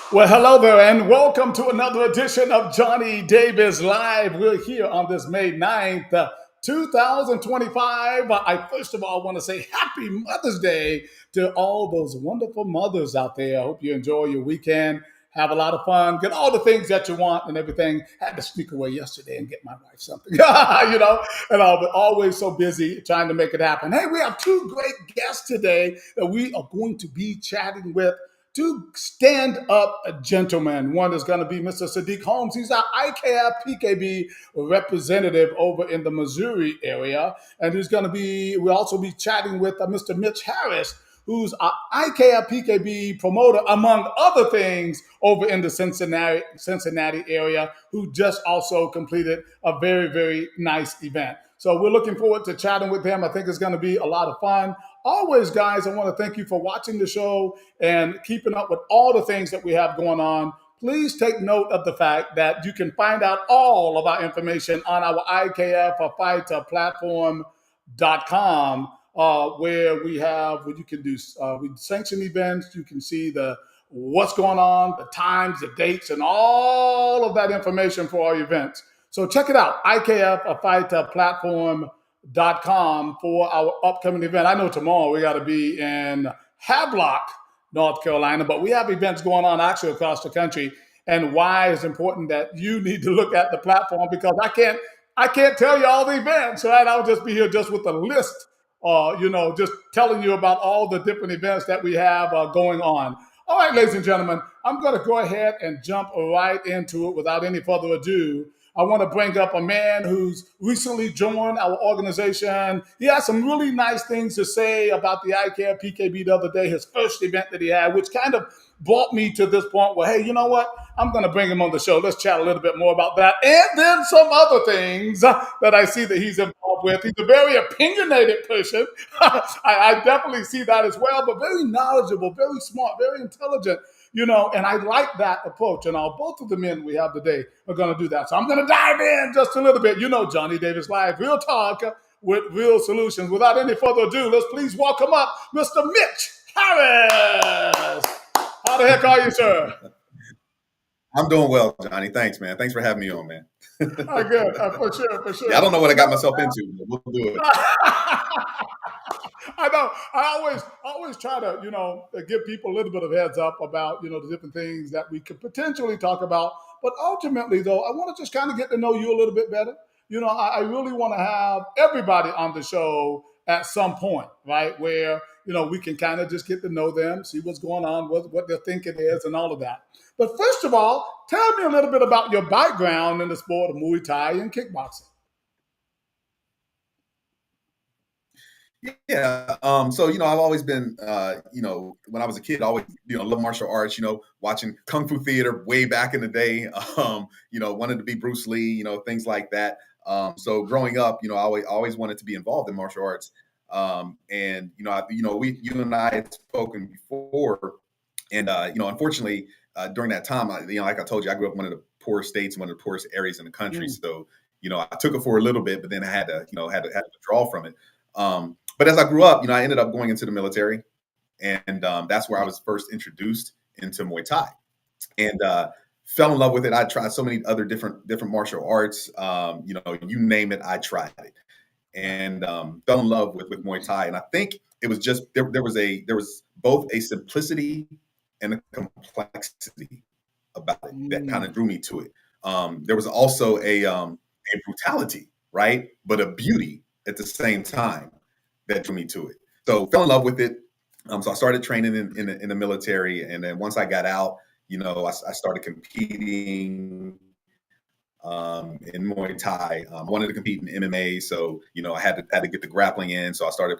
Well, hello there, and welcome to another edition of Johnny Davis Live. We're here on this May 9th, 2025. I first of all want to say Happy Mother's Day to all those wonderful mothers out there. I hope you enjoy your weekend, have a lot of fun, get all the things that you want and everything. Had to sneak away yesterday and get my wife something, and I'll be always so busy trying to make it happen. Hey, we have two great guests today that we are going to be chatting with. Two stand up gentlemen. One is going to be Mr. Sadiq Holmes. He's our ICAF PKB representative over in the Missouri area. And we'll also be chatting with Mr. Mitch Harris, who's our ICAF PKB promoter, among other things, over in the Cincinnati area, who just also completed a very, very nice event. So we're looking forward to chatting with him. I think it's going to be a lot of fun. Always, guys, I want to thank you for watching the show and keeping up with all the things that we have going on. Please take note of the fact that you can find out all of our information on our IKF Fight platform.com, where you can do we sanction events. You can see the what's going on, the times, the dates, and all of that information for our events. So check it out, IKF Fight platform.com for our upcoming event. I know tomorrow we got to be in Havelock, North Carolina, but we have events going on actually across the country. And why it's important that you need to look at the platform, because I can't tell you all the events, right? I'll just be here just with a list, just telling you about all the different events that we have going on. All right, ladies and gentlemen, I'm going to go ahead and jump right into it without any further ado. I want to bring up a man who's recently joined our organization. He has some really nice things to say about the ICAF PKB the other day, his first event that he had, which kind of brought me to this point where, hey, you know what? I'm going to bring him on the show. Let's chat a little bit more about that. And then some other things that I see that he's involved with. He's a very opinionated person. I definitely see that as well, but very knowledgeable, very smart, very intelligent. And I like that approach. And both of the men we have today are going to do that. So I'm going to dive in just a little bit. Johnny Davis Live, real talk with real solutions. Without any further ado, let's please welcome up Mr. Mitch Harris. How the heck are you, sir? I'm doing well, Johnny. Thanks, man. Thanks for having me on, man. Good. For sure. Yeah, I don't know what I got myself into, but we'll do it. I know. I always try to, give people a little bit of heads up about, the different things that we could potentially talk about. But ultimately, though, I want to just kind of get to know you a little bit better. I really want to have everybody on the show at some point, right? Where, we can kind of just get to know them, see what's going on, what their thinking is, and all of that. But first of all, tell me a little bit about your background in the sport of Muay Thai and kickboxing. Yeah. So, I've always been, when I was a kid, I always, love martial arts, watching Kung Fu theater way back in the day, wanted to be Bruce Lee, things like that. So growing up, I always wanted to be involved in martial arts. And, you and I had spoken before, and, unfortunately, during that time, like I told you, I grew up in one of the poorest states, one of the poorest areas in the country. So, I took it for a little bit, but then I had to withdraw from it. But as I grew up, I ended up going into the military, and that's where I was first introduced into Muay Thai, and fell in love with it. I tried so many other different martial arts. You name it, I tried it, and fell in love with Muay Thai. And I think it was just there was both a simplicity and a complexity about it that kind of drew me to it. There was also a brutality, right, but a beauty at the same time that drew me to it. So fell in love with it. So I started training in the military, and then once I got out, I started competing in Muay Thai. I wanted to compete in MMA, so I had to get the grappling in. So I started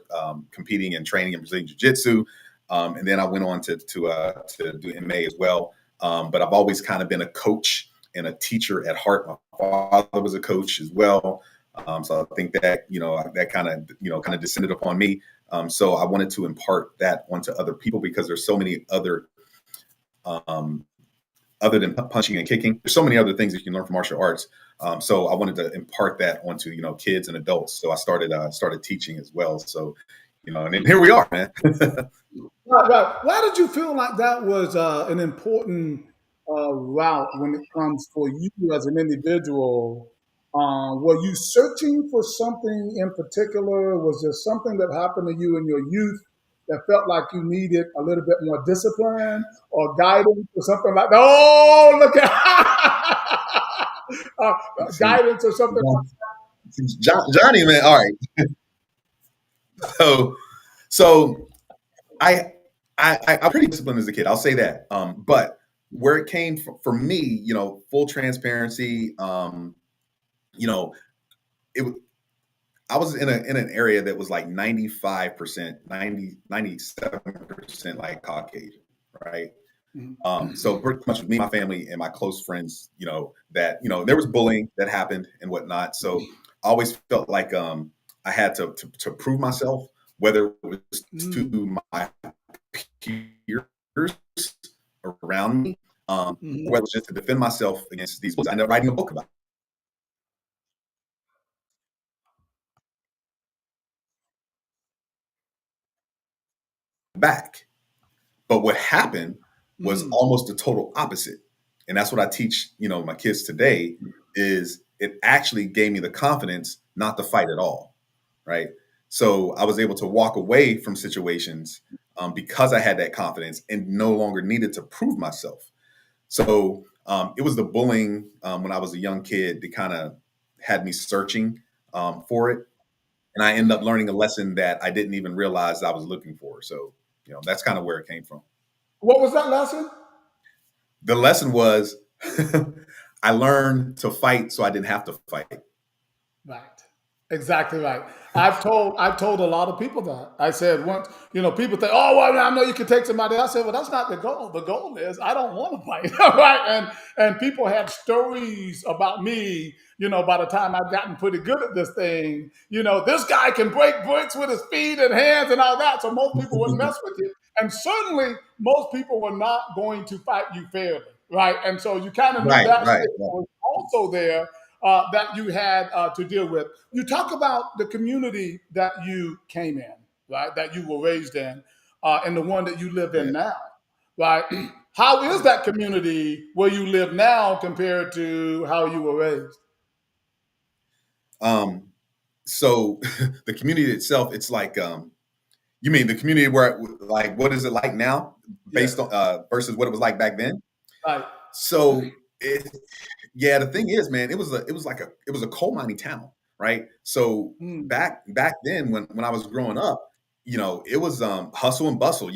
competing and training in Brazilian Jiu-Jitsu, and then I went on to do MMA as well. But I've always kind of been a coach and a teacher at heart. My father was a coach as well. So I think that, that kind of descended upon me. So I wanted to impart that onto other people, because there's so many other than punching and kicking. There's so many other things that you can learn from martial arts. So I wanted to impart that onto, kids and adults. So I started teaching as well. So, and then here we are, man. Right. Why did you feel like that was an important route when it comes for you as an individual? Were you searching for something in particular? Was there something that happened to you in your youth that felt like you needed a little bit more discipline or guidance or something like that? Oh, look at See, guidance or something. Johnny, man. All right. So, so I, I'm pretty disciplined as a kid. I'll say that. But where it came from for me, full transparency. You know, it. I was in an area that was like 95%, 97% like Caucasian, right? So pretty much with me, my family, and my close friends, that there was bullying that happened and whatnot. So I always felt like I had to prove myself, whether it was Mm, to my peers around me, mhm. whether it was just to defend myself against these bullies. I ended up writing a book about it back. But what happened was Mm, almost the total opposite. And that's what I teach, my kids today is it actually gave me the confidence not to fight at all. Right. So I was able to walk away from situations because I had that confidence and no longer needed to prove myself. So it was the bullying when I was a young kid that kind of had me searching for it. And I ended up learning a lesson that I didn't even realize I was looking for. So, that's kind of where it came from. What was that lesson? The lesson was I learned to fight so I didn't have to fight. Right. Exactly right. I've told a lot of people that. I said once, people think, oh well, I know you can take somebody. I said, well, that's not the goal. The goal is I don't want to fight. Right. And people had stories about me, by the time I've gotten pretty good at this thing, this guy can break bricks with his feet and hands and all that. So most people wouldn't mess with you. And certainly most people were not going to fight you fairly. Right. And so you kind of knew Right, that right, stigma right. was also there that you had to deal with. You talk about the community that you came in, right? That you were raised in, and the one that you live in Yeah. now, right? How is that community where you live now compared to how you were raised? Um, so the community itself, it's like you mean the community where like what is it like now based Yes, on versus what it was like back then? right. So yeah, the thing is, man, it was a coal mining town, right? So Mm, back then when I was growing up, it was hustle and bustle,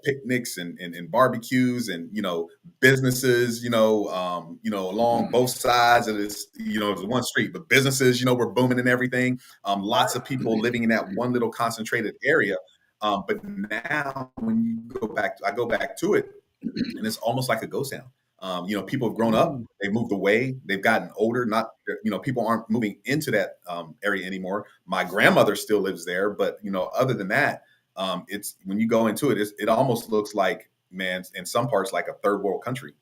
picnics and barbecues and businesses, along both sides of this, it was one street, but businesses, were booming and everything. Lots of people living in that one little concentrated area. But now when I go back to it, and it's almost like a ghost town. People have grown up, mm, they've moved away, they've gotten older. Not, people aren't moving into that area anymore. My grandmother still lives there, but other than that, it's when you go into it, it almost looks like, man, in some parts like a third world country.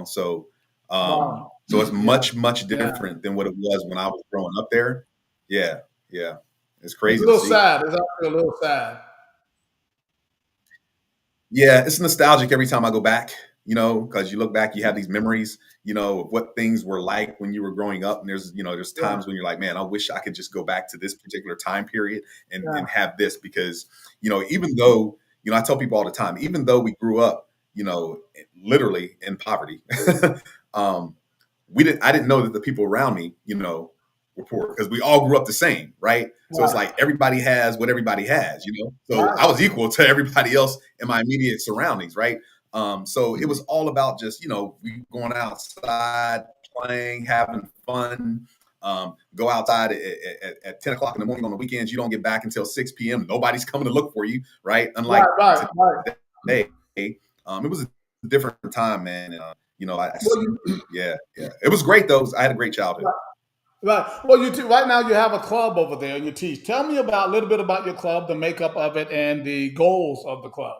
So wow. so it's Yeah, much yeah. different than what it was when I was growing up there. Yeah, yeah, it's It's a crazy to little see. sad. It's actually a little sad. Yeah, it's nostalgic every time I go back, because you look back, you have these memories, of what things were like when you were growing up. And there's Yeah, times when you're like, man, I wish I could just go back to this particular time period and yeah. have this because, even though, I tell people all the time, even though we grew up, literally in poverty, um, I didn't know that the people around me, were poor because we all grew up the same, right? So it's Right, like everybody has what everybody has, So right. I was equal to everybody else in my immediate surroundings, right? So it was all about just, we going outside, playing, having fun. Go outside at 10 o'clock in the morning on the weekends. You don't get back until 6 p.m. Nobody's coming to look for you, right? Right, Unlike right, right. today, it was a different time, man. And, I Well, see, yeah, yeah. It was great, though. I had a great childhood. right. Well, right now you have a club over there and you teach. Tell me about a little bit about your club, the makeup of it, and the goals of the club.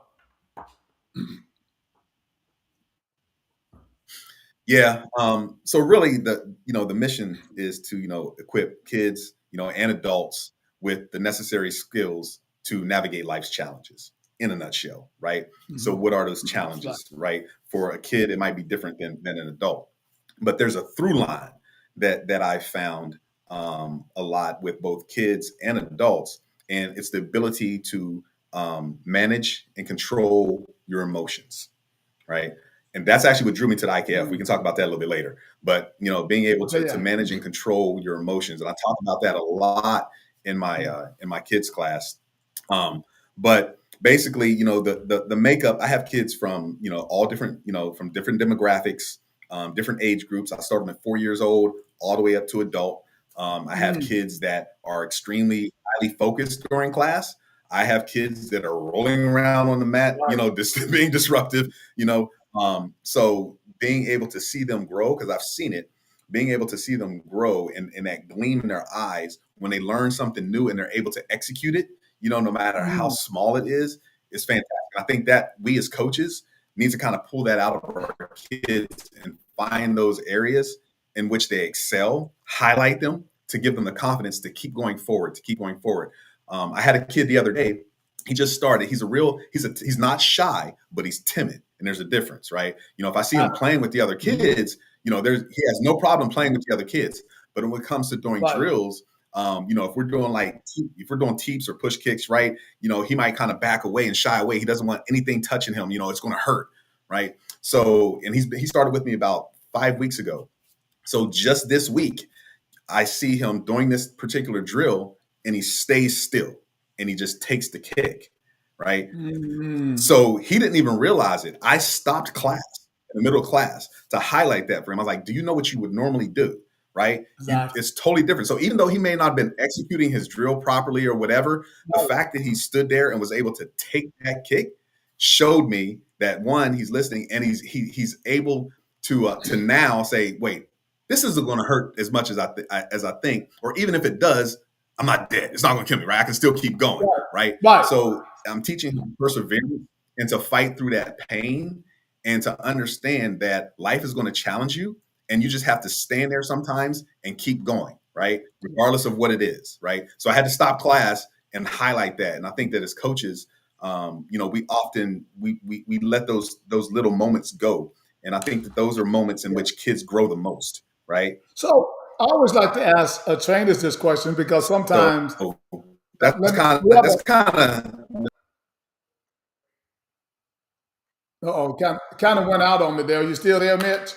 Yeah. So really the mission is to, equip kids, and adults with the necessary skills to navigate life's challenges. in a nutshell, right? So Mhm. what are those Right. challenges, right? For a kid, it might be different than an adult, but there's a through line that I found a lot with both kids and adults, and it's the ability to manage and control your emotions, right? And that's actually what drew me to the IKF. We Mm. can talk about that a little bit later. But being able Okay, to yeah. manage and control your emotions, and I talk about that a lot Mm. in my kids class. But basically, the makeup. I have kids from all different from different demographics, different age groups. I start them at 4 years old all the way up to adult. I have Mm. kids that are extremely highly focused during class. I have kids that are rolling around on the mat, Right. being disruptive, so being able to see them grow, because I've seen it, being able to see them grow and that gleam in their eyes when they learn something new and they're able to execute it, no matter how Mm. small it is fantastic. I think that we as coaches need to kind of pull that out of our kids and find those areas in which they excel, highlight them to give them the confidence to keep going forward, I had a kid the other day. He just started. He's not shy, but he's timid, and there's a difference, right? If I see him Ah, playing with the other mhm. kids, he has no problem playing with the other kids. But when it comes to doing Right. drills, if we're doing if we're doing teeps or push kicks, right? He might kind of back away and shy away. He doesn't want anything touching him. It's going to hurt, right? So, and he started with me about 5 weeks ago. So just this week, I see him doing this particular drill and he stays still and he just takes the kick, right? Mm. So he didn't even realize it. I stopped class in the middle of class to highlight that for him. I was like, do you know what you would normally do? Right? Exactly. It's totally different. So even though he may not have been executing his drill properly or whatever, the Right. fact that he stood there and was able to take that kick showed me that one, he's listening, and he's able to now say, wait, this isn't going to hurt as much as as I think, or even if it does, I'm not dead. It's not going to kill me, right? I can still keep going, Right. right? Right. So I'm teaching him perseverance and to fight through that pain and to understand that life is going to challenge you and you just have to stand there sometimes and keep going, right? Regardless of what it is, right? So I had to stop class and highlight that. And I think that as coaches, we often we let those little moments go. And I think that those are moments in Yeah. which kids grow the most, right? So I always like to ask trainers this question because So sometimes that's let me. kind We of have that's a. kind of Oh, kind of went out on me there. You still there, Mitch?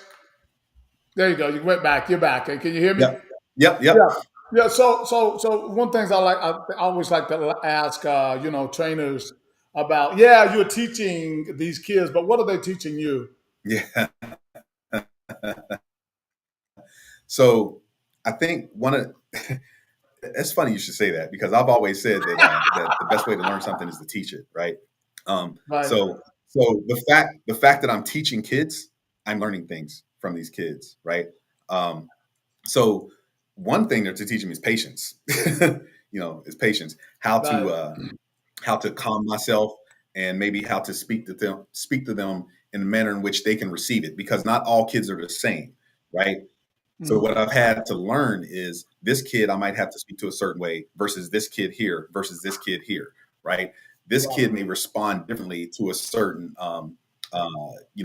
There you go. You went back. You're back. Can you hear me? yep, yep, yep. Yeah. Yeah. So one things I always like to ask, trainers about. Yeah, you're teaching these kids, but what are they teaching you? Yeah. So I think one of it's funny you should say that because I've always said that the best way to learn something is to teach it, right? Right. So the fact that I'm teaching kids, I'm learning things from these kids, right? Um, so one thing that they're teaching me is patience. Is patience. Right. How to calm myself and maybe how to speak to them in a manner in which they can receive it because not all kids are the same, right? So Mhm. what I've had to learn is this kid I might have to speak to a certain way versus this kid here versus this kid here, right? This Right. kid may respond differently to a certain, uh,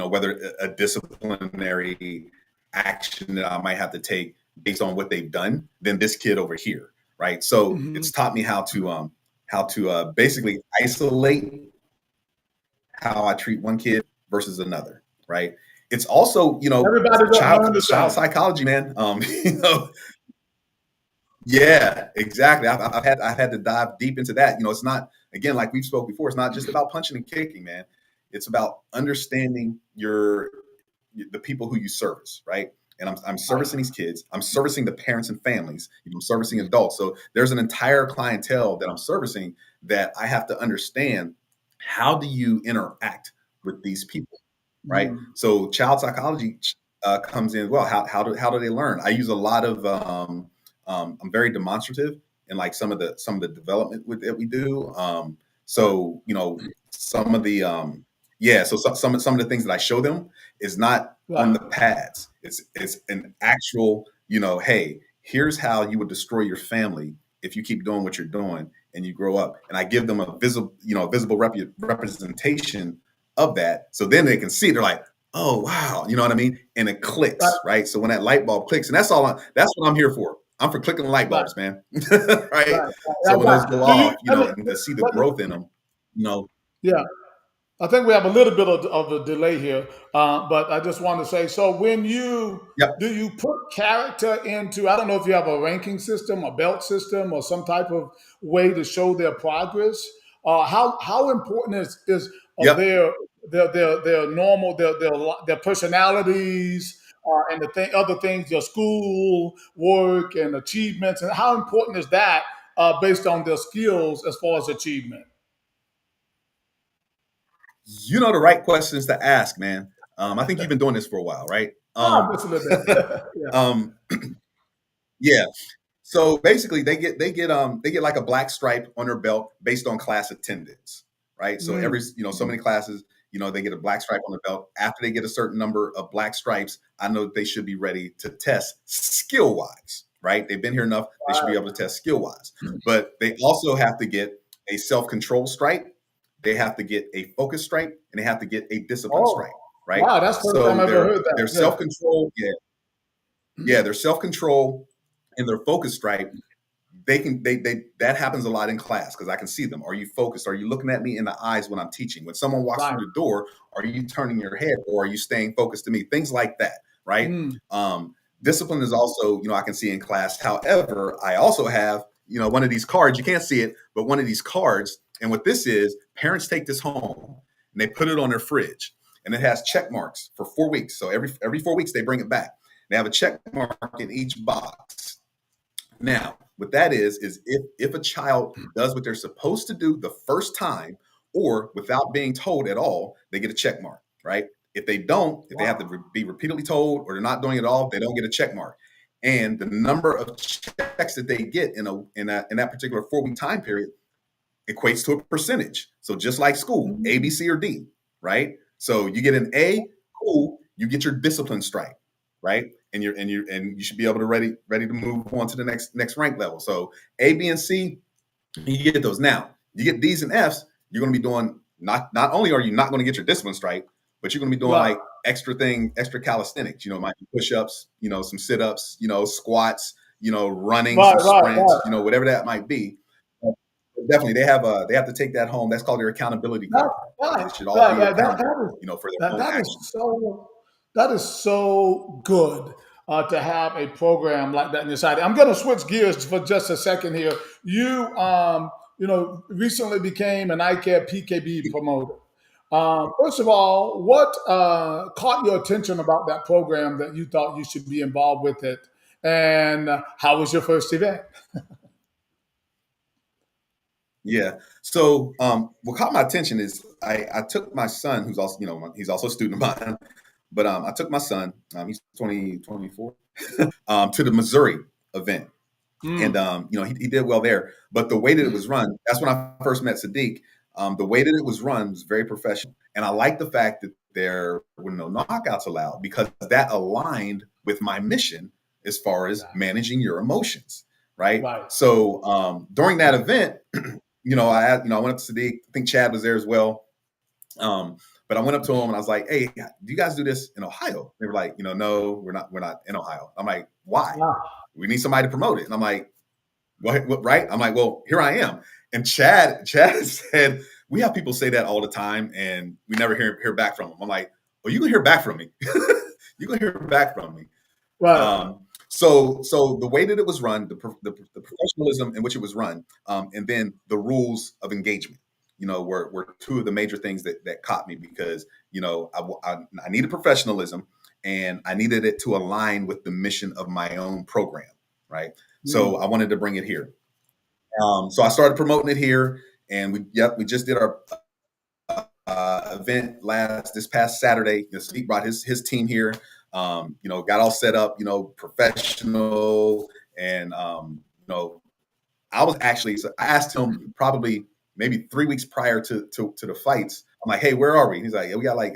whether a disciplinary action that I might have to take based on what they've done than this kid over here, right? So Mhm. it's taught me how to basically isolate how I treat one kid versus another, right? It's also, Everybody doesn't learn the child same. psychology, man. Yeah, exactly. I've had to dive deep into that. It's not again like we've spoke before. It's not just about punching and kicking, man. It's about understanding the people who you service, right? And I'm Right. servicing these kids. I'm servicing the parents and families. I'm servicing adults. So there's an entire clientele that I'm servicing that I have to understand. How do you interact with these people? Right. Mhm. So child psychology comes in as well. How do they learn? I use a lot of I'm very demonstrative in like some of the development that we do. Right. So some of the yeah. So some of the things that I show them is not on Right. the pads. It's an actual hey, here's how you would destroy your family if you keep doing what you're doing, and you grow up. And I give them a visible representation of that. So then they can see, they're like, oh, wow. You know what I mean? And it clicks, Right, right? So when that light bulb clicks, and that's what I'm here for. I'm for clicking light right, bulbs, man. right, Right. right. So when those Right. go Do you? off, Let me. and to see the Let me. growth in them, you know, Yeah. I think we have a little bit of a delay here, but I just want to say, so when yep. do you put character into, I don't know if you have a ranking system, a belt system, or some type of way to show their progress? How important is Yep. their normal, their personalities, and other things, their school work and achievements, and how important is that based on their skills as far as achievement? You know the right questions to ask, man. I think you've been doing this for a while, right? Oh, just a little bit. Yeah. Um, yeah. So basically, they get like a black stripe on their belt based on class attendance, right? So Mm. so many classes, they get a black stripe on the belt. After they get a certain number of black stripes, I know that they should be ready to test skill wise, right? They've been here enough; they should be Right. able to test skill wise. But they also have to get a self control stripe. They have to get a focus stripe, and they have to get a discipline Oh, stripe, right? wow, that's the first time So I've ever their heard that. their self control, yeah, their self control and their focus stripe, they that happens a lot in class because I can see them. Are you focused? Are you looking at me in the eyes when I'm teaching? When someone walks Right. through the door, are you turning your head or are you staying focused to me? Things like that, right? Mm. Discipline is also, I can see in class. However, I also have, one of these cards. You can't see it, but one of these cards. And what this is, parents take this home and they put it on their fridge, and it has check marks for 4 weeks. So every 4 weeks they bring it back. They have a check mark in each box. Now, what that is if a child does what they're supposed to do the first time, or without being told at all, they get a check mark, right? If they don't, if they have to Wow. be repeatedly told, or they're not doing it all, they don't get a check mark. And the number of checks that they get in that particular 4 week time period equates to a percentage. So just like school, A, B, Mm. C, or D, right? So you get an A, cool, you get your discipline stripe, right? And you should be able to ready to move on to the next rank level. So A, B, and C, you get those. Now you get D's and F's, you're going to be doing not only are you not going to get your discipline stripe, but you're going to be doing Right. like extra calisthenics. Might be push-ups, some sit-ups, squats, running, Right, some right, sprints, right. whatever that might be. Definitely, they have to take that home. That's called their accountability That, card. right, They should all right, be right. accountable, for their That, own that actions. is so that is so good to have a program like that in your side. I'm going to switch gears for just a second here. Recently became an ICAP PKB promoter. First of all, what caught your attention about that program that you thought you should be involved with it, and how was your first event? Yeah. So, what caught my attention is I took my son, who's also, he's also a student of mine, but I took my son, he's 24, to the Missouri event. And, Mm. he did well there. But the way that it was run, that's when I first met Sadiq. The way that it was run was very professional. And I like the fact that there were no knockouts allowed, because that aligned with my mission as far as Right, managing your emotions. Right. right. So during that event, I went up to Sadiq. I think Chad was there as well. But I went up to him and I was like, "Hey, do you guys do this in Ohio?" They were like, "No, we're not in Ohio." I'm like, "Why? Wow. We need somebody to promote it." And I'm like, "What? Right?" I'm like, "Well, here I am." And Chad said, "We have people say that all the time, and we never hear back from them." I'm like, "Well, you can hear back from me. You can hear back from me." Right. So the way that it was run, the professionalism in which it was run, and then the rules of engagement, were two of the major things that caught me, because I needed professionalism, and I needed it to align with the mission of my own program, right? So Mm. I wanted to bring it here. So I started promoting it here, and we just did our event this past Saturday. Steve brought his team here. Got all set up, professional, and I asked him probably maybe 3 weeks prior to the fights. I'm like, "Hey, where are we?" He's like, "Yeah, we got like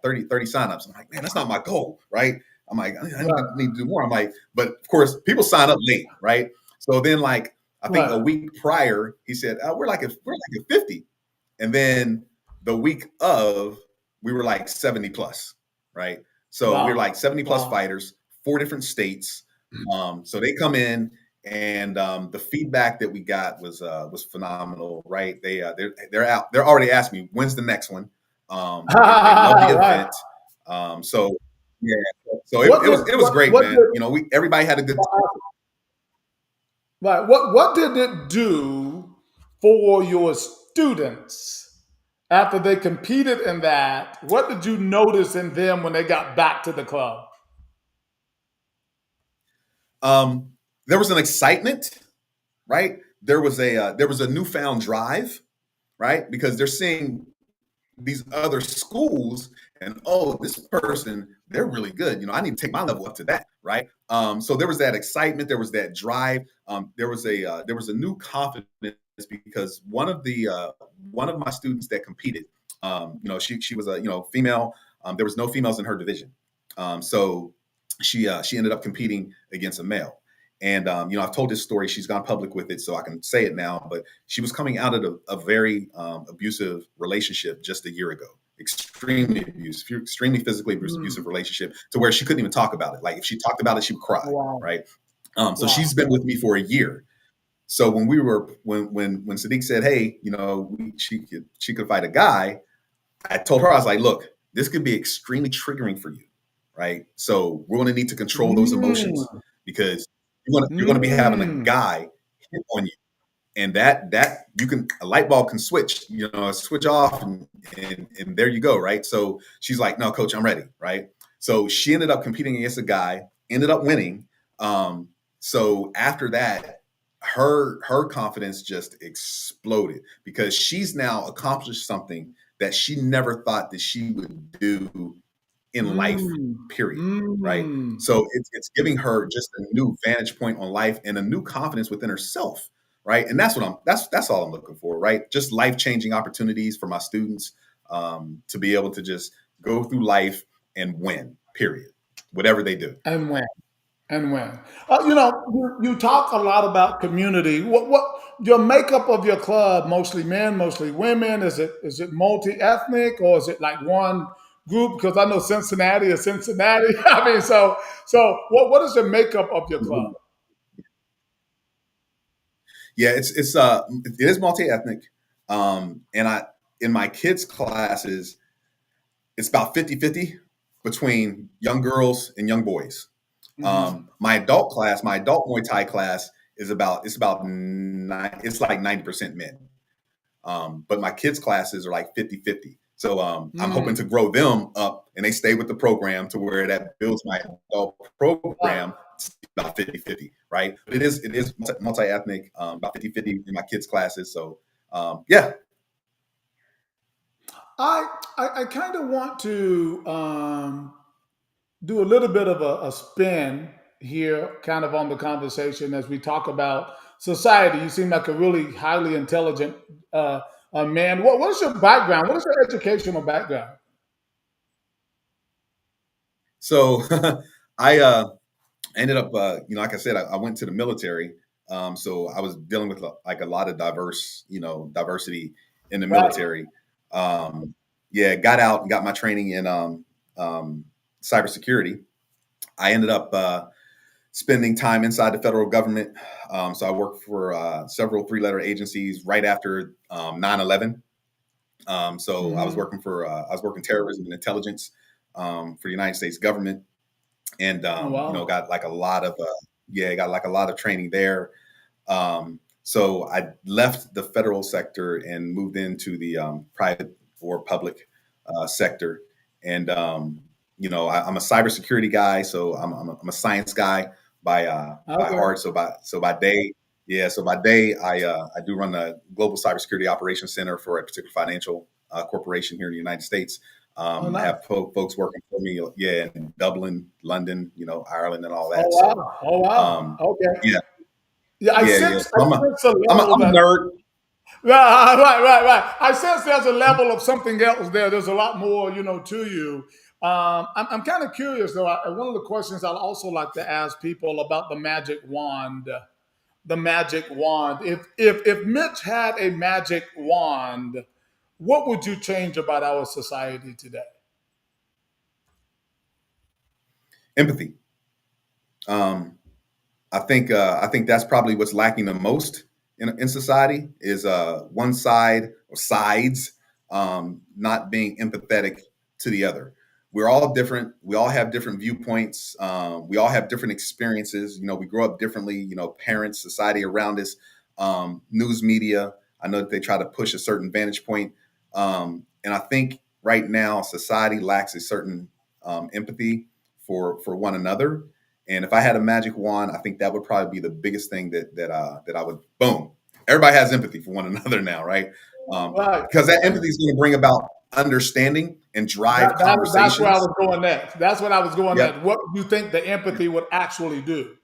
30 signups." I'm like, "Man, that's not my goal, right?" I'm like, I need Right. to do more. I'm like, but of course, people sign up late, right? So then, like, I think a Right. week prior, he said, we're like a 50. And then the week of, we were like 70 plus, right? So we are Wow. like 70 plus Wow. fighters, 4 different states. So they come in, and the feedback that we got was phenomenal, right? They're out. They're already asking me when's the next one. They love the Right. event. So yeah, so What did it was great, what man. did We everybody had a good time. right? What did it do for your students after they competed in that? What did you notice in them when they got back to the club? Um, there was an excitement, right? There was a newfound drive, right? Because they're seeing these other schools, and oh, this person, they're really good. I need to take my level up to that, right? So there was that excitement, there was that drive, there was a new confidence, because one of my students that competed, she was a female. There was no females in her division, so she ended up competing against a male. And I've told this story. She's gone public with it, so I can say it now. But she was coming out of a very abusive relationship just a year ago. Extremely abusive, extremely physically Mm. abusive relationship, to where she couldn't even talk about it. Like, if she talked about it, she would cry. Wow. Right. So Wow. she's been with me for a year. So when Sadiq said, "Hey, she could fight a guy," I told her, I was like, "Look, this could be extremely triggering for you, right? So we're going to need to control those emotions, Mm. because you're going to be having a Mm. guy hit on you, and that you can a light bulb can switch off, and there you go, right?" So she's like, "No, coach, I'm ready," right? So she ended up competing against a guy, ended up winning. Um, so after that, her confidence just exploded, because she's now accomplished something that she never thought that she would do in life, Mm. period. Right. Mm. So it's giving her just a new vantage point on life, and a new confidence within herself. Right. And that's all I'm looking for. Right. Just life changing opportunities for my students, to be able to just go through life and win, period, whatever they do. And when? And when? You talk a lot about community. What your makeup of your club? Mostly men, mostly women. Is it multi ethnic, or is it like one group? Because I know Cincinnati is Cincinnati. I mean, so what is the makeup of your club? Yeah, it is multi ethnic. And I in my kids' classes, it's about 50-50 between young girls and young boys. Mhm. My adult Muay Thai class it's about it's like 90% men. But my kids' classes are like 50-50. So I'm hoping to Mm. grow them up, and they stay with the program, to where that builds my adult Right. program about 50-50, right? But it is multi-ethnic, about 50-50 in my kids' classes. So yeah. I kind of want to do a little bit of a spin here, kind of on the conversation as we talk about society. You seem like a really highly intelligent uh, man. What is your background? What is your educational background? So I ended up, like I said, I went to the military. So I was dealing with like a lot of diversity in the Right. military. Um, yeah, got out and got my training in um, cybersecurity. I ended up spending time inside the federal government. So I worked for several three-letter agencies right after 9/11. So Hmm. I was working terrorism and intelligence, for the United States government, and Oh wow. got like a lot of got like a lot of training there. So I left the federal sector and moved into the private or public sector. And I'm a cybersecurity guy, so I'm a science guy by Okay. heart. So by day, yeah. So by day, I do run the global cybersecurity operations center for a particular financial corporation here in the United States. Oh I nice. have folks working for me, yeah, in Dublin, London, Ireland, and all Oh that. So, wow. Oh wow. um, Okay. yeah, Yeah, I yeah, yeah. sense I So I'm a, sense a I'm a, level I'm a that nerd. right. I sense there's a level of something else there. There's a lot more, to you. I'm kind of curious though. One of the questions I'd also like to ask people about the magic wand. the magic wand. If Mitch had a magic wand, what would you change about our society today? Empathy. Um, I think that's probably what's lacking the most in society is one side or sides not being empathetic to the other. We're all different. We all have different viewpoints. We all have different experiences. You know, we grow up differently. You know, parents, society around us, news media. I know that they try to push a certain vantage point, and I think right now society lacks a certain empathy for one another. And if I had a magic wand, I think that would probably be the biggest thing that I would boom. Everybody has empathy for one another now, right? Right. Because that empathy is going to bring about understanding and drive That's where I conversations. was going next. That's what I was going Yep, at. What do you think the empathy would actually do?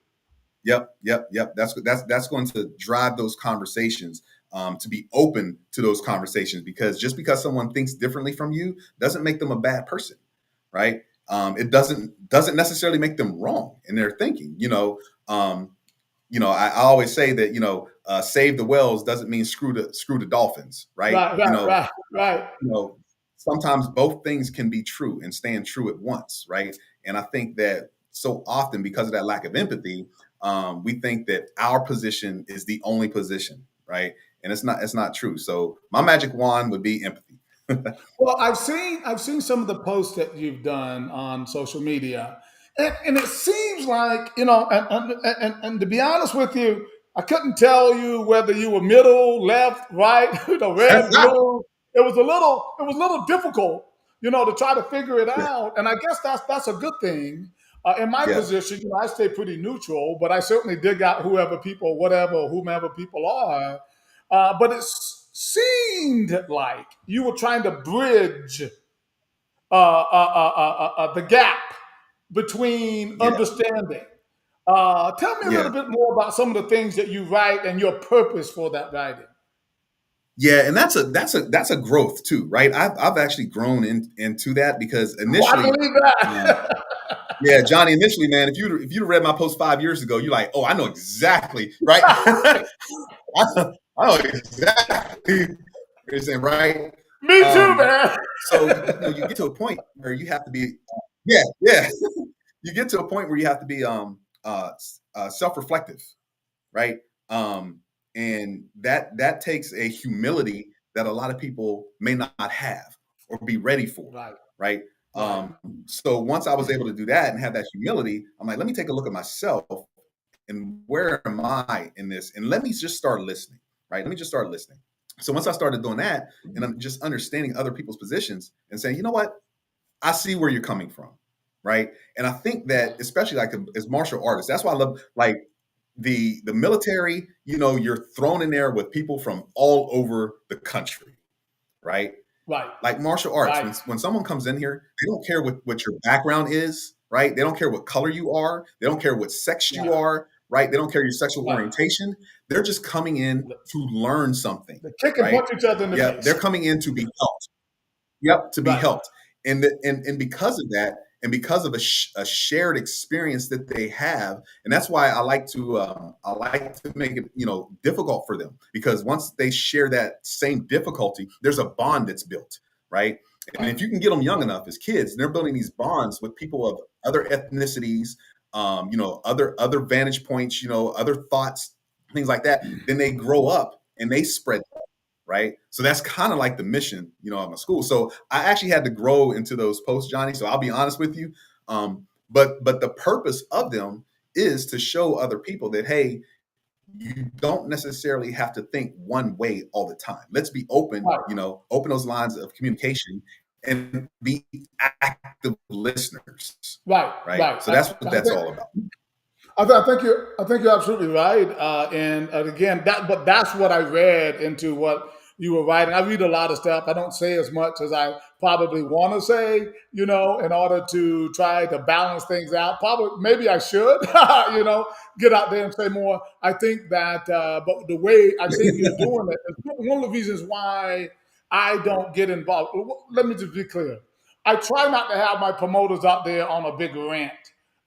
yep. That's going to drive those conversations. To be open to those conversations, because just because someone thinks differently from you doesn't make them a bad person, right? It doesn't necessarily make them wrong in their thinking. I always say that save the whales doesn't mean screw the dolphins, right? Right, right, right, right. Sometimes both things can be true and stand true at once, right? And I think that so often because of that lack of empathy, we think that our position is the only position, right? And it's not true. So my magic wand would be empathy. Well, I've seen some of the posts that you've done on social media, and it seems like and to be honest with you, I couldn't tell you whether you were middle, left, right, red, blue. It was a little difficult, to try to figure it Yeah, out. And I guess that's a good thing. In my yeah, position, I stay pretty neutral, but I certainly dig out whoever people, whatever, whomever people are. But it seemed like you were trying to bridge the gap between yeah, understanding. Tell me a little yeah. bit more about some of the things that you write and your purpose for that writing. Yeah, and that's a growth too, right? I've actually grown into that because Oh, I initially, believe um, that. yeah, Johnny, initially, man, if you'd read my post 5 years ago, you're like, oh, I know exactly, right? I know exactly what you're saying, right? Me too, Um, man. so you get to a point where you have to be, yeah, yeah, you get to a point where you have to be self-reflective, right? Um, and that takes a humility that a lot of people may not have or be ready for, Right, right? right, Um, so once I was able to do that and have that humility, I'm like, let me take a look at myself and where am I in this? And let me just start listening, right? Let me just start listening. So once I started doing that and I'm just understanding other people's positions and saying, you know what? I see where you're coming from, right? And I think that right, especially like as martial artists, that's why I love like the military. You're thrown in there with people from all over the country, right? right, Like martial arts, right, when someone comes in here, they don't care what your background is, right? They don't care what color you are. They don't care what sex you right, are, right? They don't care your sexual right. orientation. They're just coming in to learn something, They kick and right? punch each other in the Yeah, they're face. coming in to be helped. Yep, to be Right. helped. And because of that, and because of a shared experience that they have, and that's why I like to make it difficult for them, because once they share that same difficulty, there's a bond that's built, right? And Right. if you can get them young Right. enough as kids, they're building these bonds with people of other ethnicities, other vantage points, other thoughts, things like that. Then they grow up and they spread, right? So that's kind of like the mission, of my school. So I actually had to grow into those posts, Johnny. So I'll be honest with you. But the purpose of them is to show other people that, hey, you don't necessarily have to think one way all the time. Let's be open, Right. open those lines of communication and be active listeners, Right. right? Right. So that's what I that's think all about. I think you're absolutely right. And again, that's what I read into what you were writing. I read a lot of stuff. I don't say as much as I probably want to say, in order to try to balance things out. Probably, maybe I should, get out there and say more. I think that, but the way I think you're doing it is one of the reasons why I don't get involved. Let me just be clear. I try not to have my promoters out there on a big rant,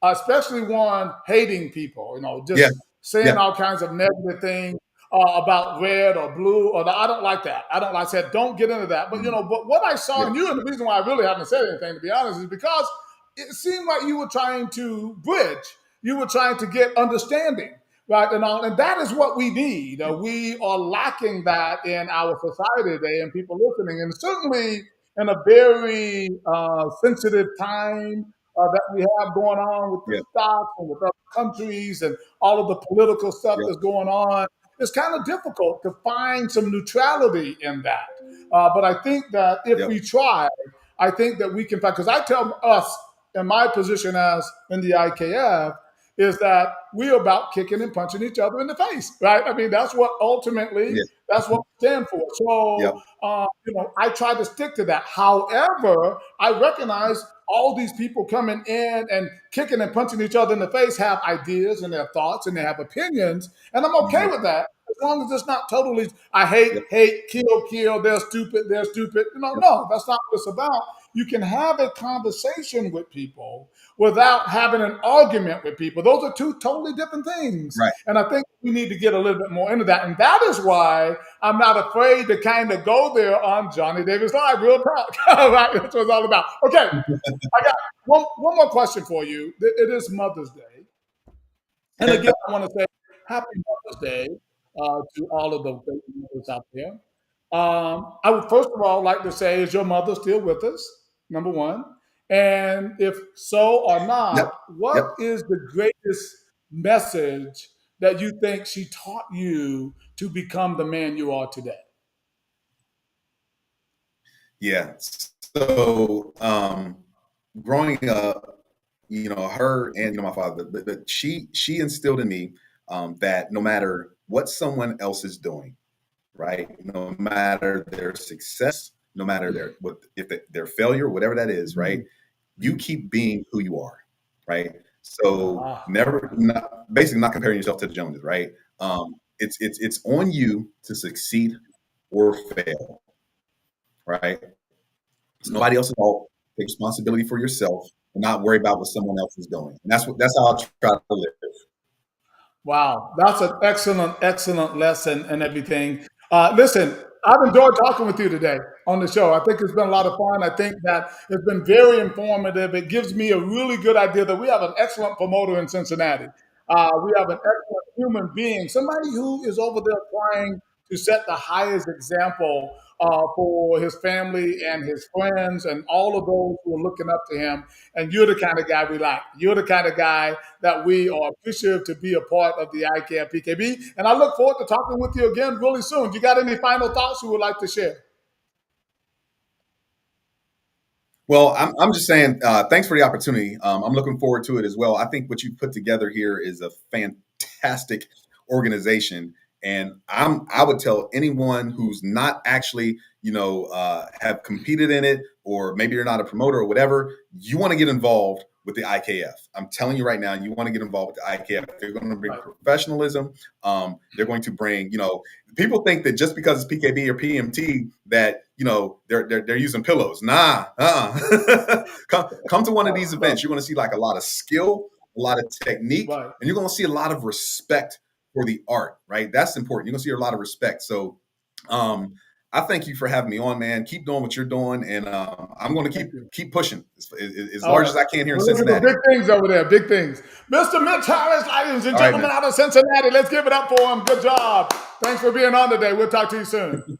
especially one hating people. Yeah, saying Yeah. all kinds of negative things about red or blue. Or I don't like that. I don't like. I said, don't get into that. But Mhm. but what I saw Yeah. in you, and the reason why I really haven't said anything, to be honest, is because it seemed like you were trying to bridge. You were trying to get understanding, right? And all, and that is what we need. We are lacking that in our society today, and people listening, and certainly in a very sensitive time that we have going on with the Yeah. stocks and with other countries and all of the political stuff Yeah. that's going on. It's kind of difficult to find some neutrality in that. But I think that if Yeah. we try, I think that we can find, because I tell us in my position as in the IKF, is that we're about kicking and punching each other in the face, right? I mean, that's what ultimately, Yeah. that's what we stand for. Yeah. So, I try to stick to that. However, I recognize all these people coming in and kicking and punching each other in the face have ideas and their thoughts and they have opinions, and I'm okay Mhm. with that as long as it's not totally. I hate, Yep. hate, kill, kill. They're stupid. They're stupid. Yep. No, that's not what it's about. You can have a conversation with people without having an argument with people. Those are two totally different things. Right. And I think we need to get a little bit more into that. And that is why I'm not afraid to kind of go there on Johnny Davis Live, real talk. Right? That's what it's all about. Okay, I got one more question for you. It is Mother's Day. And again, I want to say Happy Mother's Day to all of the great mothers out there. I would first of all like to say, is your mother still with us? Number one. And if so or Yep. not, what Yep. is the greatest message that you think she taught you to become the man you are today? Yeah. So, growing up, her and my father, but she instilled in me that no matter what someone else is doing, right? No matter their success, no matter their failure, whatever that is, right? Mhm. You keep being who you are, right? So Ah, basically not comparing yourself to the Joneses, right? It's on you to succeed or fail, right? It's nobody else's fault. Take responsibility for yourself and not worry about what someone else is doing. And that's how I try to live. wow, that's an excellent, excellent lesson and everything. Listen, I've enjoyed talking with you today on the show. I think it's been a lot of fun. I think that it's been very informative. It gives me a really good idea that we have an excellent promoter in Cincinnati. We have an excellent human being, somebody who is over there trying to set the highest example for his family and his friends and all of those who are looking up to him. And you're the kind of guy we like. You're the kind of guy that we are appreciative to be a part of the ICAP PKB. And I look forward to talking with you again really soon. You got any final thoughts you would like to share? Well, I'm just saying, thanks for the opportunity. I'm looking forward to it as well. I think what you put together here is a fantastic organization, and I would tell anyone who's not actually, have competed in it, or maybe you're not a promoter or whatever, you want to get involved with the IKF. I'm telling you right now, you want to get involved with the IKF. They're going to bring Right. professionalism. They're going to bring, people think that just because it's PKB or PMT that they're using pillows. Nah, come to one of these No, events. You're going to see like a lot of skill, a lot of technique, right. and you're going to see a lot of respect for the art. Right, that's important. You're going to see a lot of respect. So, um, I thank you for having me on, man. Keep doing what you're doing, and I'm going to keep Thank you. keep pushing as All large right. as I can here in We're looking for Cincinnati. big things over there, big things. Mr. Mitch Harris, ladies and All right, gentlemen, man. out of Cincinnati. Let's give it up for him. Good job. Thanks for being on today. We'll talk to you soon.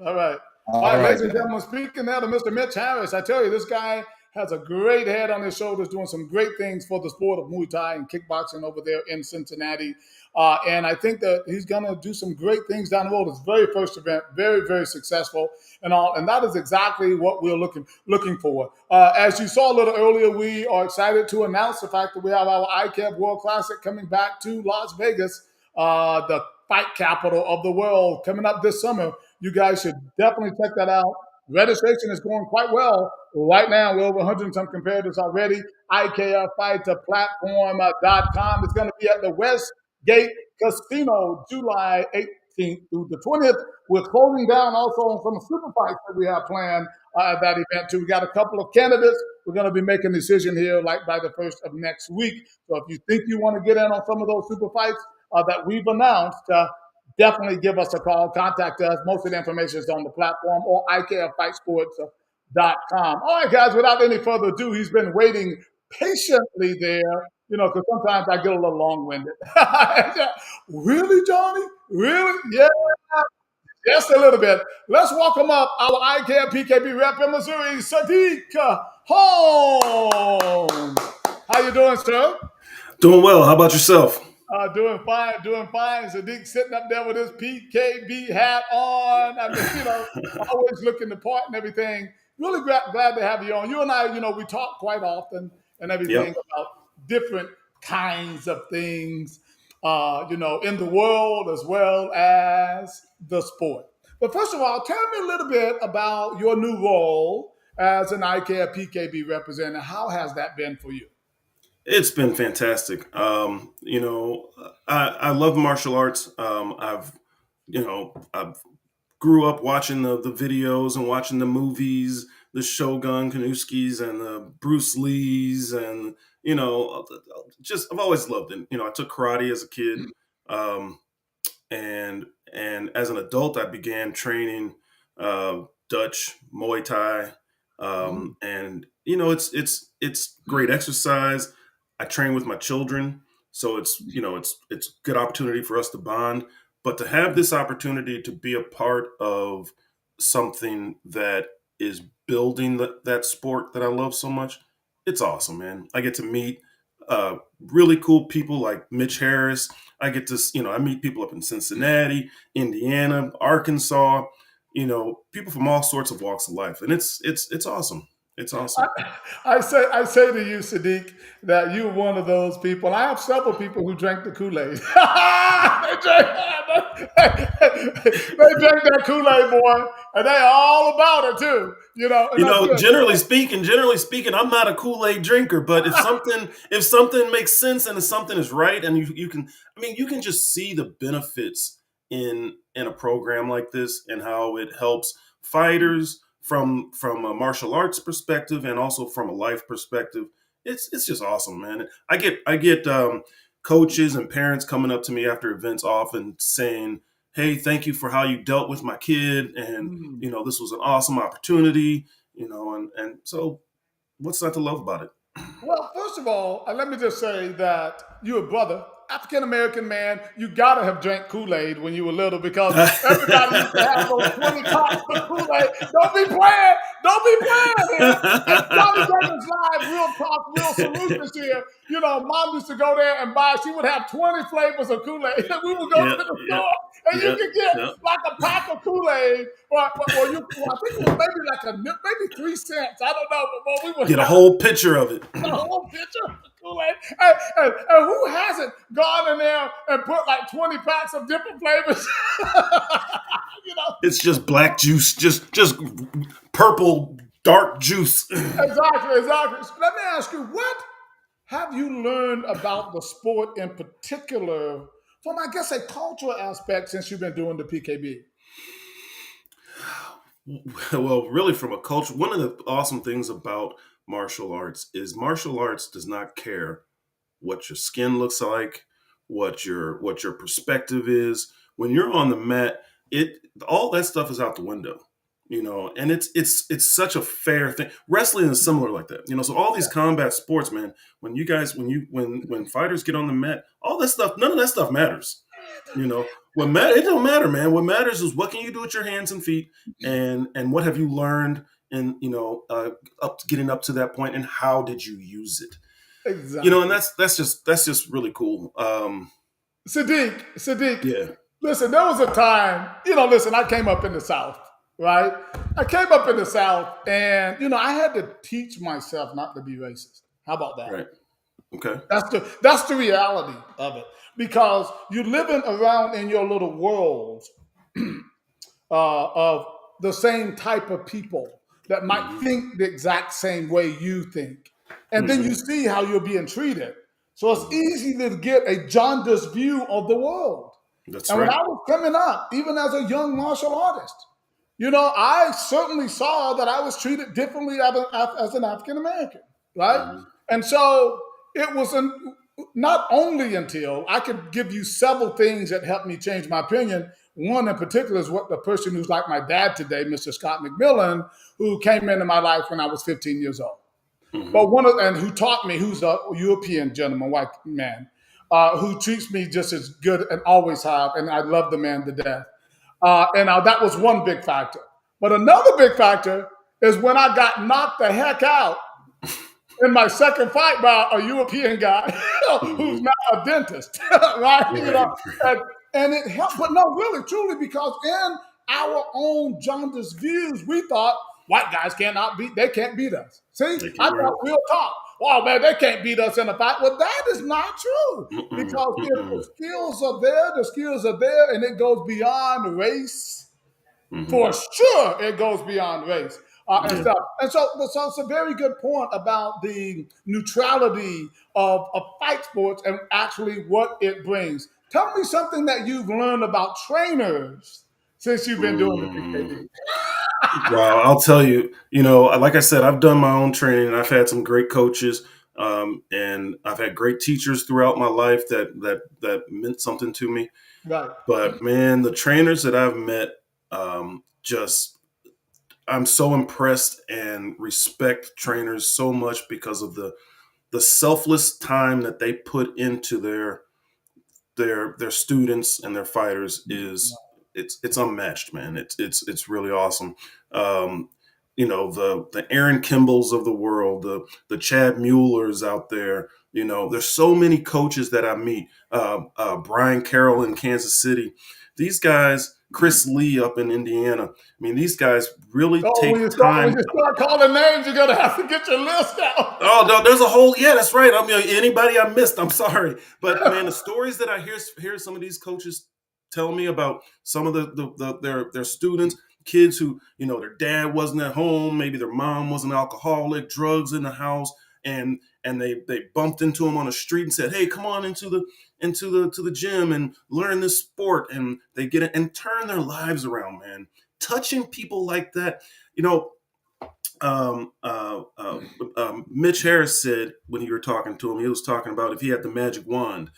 All right. All All right, right, ladies and man. gentlemen, speaking now to Mr. Mitch Harris, I tell you, this guy has a great head on his shoulders doing some great things for the sport of Muay Thai and kickboxing over there in Cincinnati. And I think that he's going to do some great things down the road. His very first event, very, very successful and all. And that is exactly what we're looking for. As you saw a little earlier, we are excited to announce the fact that we have our ICAP World Classic coming back to Las Vegas, the fight capital of the world, coming up this summer. You guys should definitely check that out. Registration is going quite well. Right now, we're over 100 and some competitors already. IKFfighterplatform.com. It's going to be at the Westgate Casino July 18th through the 20th. We're closing down also on some super fights that we have planned at that event too. We got a couple of candidates We're going to be making a decision here like by the first of next week. So if you think you want to get in on some of those super fights that we've announced, definitely give us a call. Contact us. Most of the information is on the platform or IKFFightsports.com. All right, guys, without any further ado, he's been waiting patiently there, because sometimes I get a little long-winded. Really, Johnny? Really? Yeah. Just a little bit. Let's welcome up our ICAP PKB rep in Missouri, Sadiq Holmes. How you doing, sir? Doing well. How about yourself? Doing fine, doing fine. Sadiq sitting up there with his PKB hat on. I mean, always looking the part and everything. Really glad to have you on. You and I, we talk quite often and everything about different kinds of things, in the world as well as the sport. But first of all, tell me a little bit about your new role as an ICAP PKB representative. How has that been for you? It's been fantastic. I love martial arts. I've grew up watching the videos and watching the movies, the Shogun Kanuskis and the Bruce Lees, and I've always loved it. I took karate as a kid, and as an adult, I began training Dutch, Muay Thai, and it's great exercise. I train with my children, so it's good opportunity for us to bond. But to have this opportunity to be a part of something that is building that sport that I love so much, it's awesome, man. I get to meet really cool people like Mitch Harris. I get to, I meet people up in Cincinnati, Indiana, Arkansas, people from all sorts of walks of life. And it's awesome. It's awesome. I say to you, Sadiq, that you're one of those people. I have several people who drank the Kool-Aid. they drank that Kool-Aid, boy, and they all about it too. Generally speaking, I'm not a Kool-Aid drinker, but if something makes sense and if something is right, and you can just see the benefits in a program like this and how it helps fighters from a martial arts perspective and also from a life perspective. It's just awesome, man. I get coaches and parents coming up to me after events often saying, "Hey, thank you for how you dealt with my kid, and this was an awesome opportunity." And so what's not to love about it? Well, first of all, let me just say that you're a brother, African-American man. You got to have drank Kool-Aid when you were little, because everybody used to have those 20 pots of Kool-Aid. Don't be playing here. And Johnny Devlin's live, real talk, real solutions here. Mom used to go there and buy, she would have 20 flavors of Kool-Aid. We would go to the store and you could get like a pack of Kool-Aid, I think it was maybe 3 cents. I don't know, but we would get a whole picture of it. A whole picture of Kool-Aid. And who hasn't gone in there and put like 20 packs of different flavors? It's just black juice, just purple dark juice. Exactly. So let me ask you, what have you learned about the sport in particular from, I guess, a cultural aspect since you've been doing the PKB? Well, really from a culture, one of the awesome things about martial arts is martial arts does not care what your skin looks like, what your perspective is. When you're on the mat, all that stuff is out the window, and it's such a fair thing. Wrestling is similar like that, so all these combat sports, man, when fighters get on the mat, all that stuff, none of that stuff matters. It don't matter, man. What matters is what can you do with your hands and feet, and what have you learned, and getting up to that point, and how did you use it? Exactly. And that's just really cool. Sadiq. Yeah. Listen, there was a time, I came up in the South, right? I came up in the South, and I had to teach myself not to be racist. How about that? Right. Okay. That's the reality of it, because you're living around in your little world of the same type of people that might think the exact same way you think. And then you see how you're being treated. So it's easy to get a jaundiced view of the world. That's and right. When I was coming up, even as a young martial artist, I certainly saw that I was treated differently as an African American, right? Mhm. And so it was not only until I could give you several things that helped me change my opinion. One in particular is what the person who's like my dad today, Mr. Scott McMillan, who came into my life when I was 15 years old. Mhm. But and who taught me, who's a European gentleman, white man, who treats me just as good and always have, and I love the man to death. And that was one big factor. But another big factor is when I got knocked the heck out in my second fight by a European guy who's Mhm. now a dentist, right? Right. And it helped, but no, really, truly, because in our own jaundiced views, we thought white guys they can't beat us. See, Like I you're right. thought real talk. Oh man, they can't beat us in a fight. Well, that is not true Mm-mm. because if the Mm-mm. skills are there, the skills are there, and it goes beyond race. Mhm. For sure, it goes beyond race and Yeah. stuff. And so it's a very good point about the neutrality of fight sports and actually what it brings. Tell me something that you've learned about trainers since you've been doing the Mm. PKD. Well, I'll tell you, like I said, I've done my own training and I've had some great coaches. And I've had great teachers throughout my life that meant something to me. Right. But man, the trainers that I've met, just I'm so impressed and respect trainers so much because of the selfless time that they put into their students and their fighters is it's unmatched, man. It's really awesome. Um, the Aaron Kimballs of the world, the Chad Muellers out there. There's so many coaches that I meet. Brian Carroll in Kansas City. These guys, Chris Lee up in Indiana. I mean, these guys really Oh, take when time. you start calling names, you're gonna have to get your list out. Oh no, there's a whole yeah, that's right. I mean, anybody I missed, I'm sorry, but man, the stories that I hear some of these coaches tell me about some of their students, kids who their dad wasn't at home, maybe their mom was an alcoholic, drugs in the house, and they bumped into him on the street and said, "Hey, come on into the gym and learn this sport," and they get it and turn their lives around, man. Touching people like that, you know um, uh, uh, Mitch Harris said when you were talking to him, he was talking about if he had the magic wand,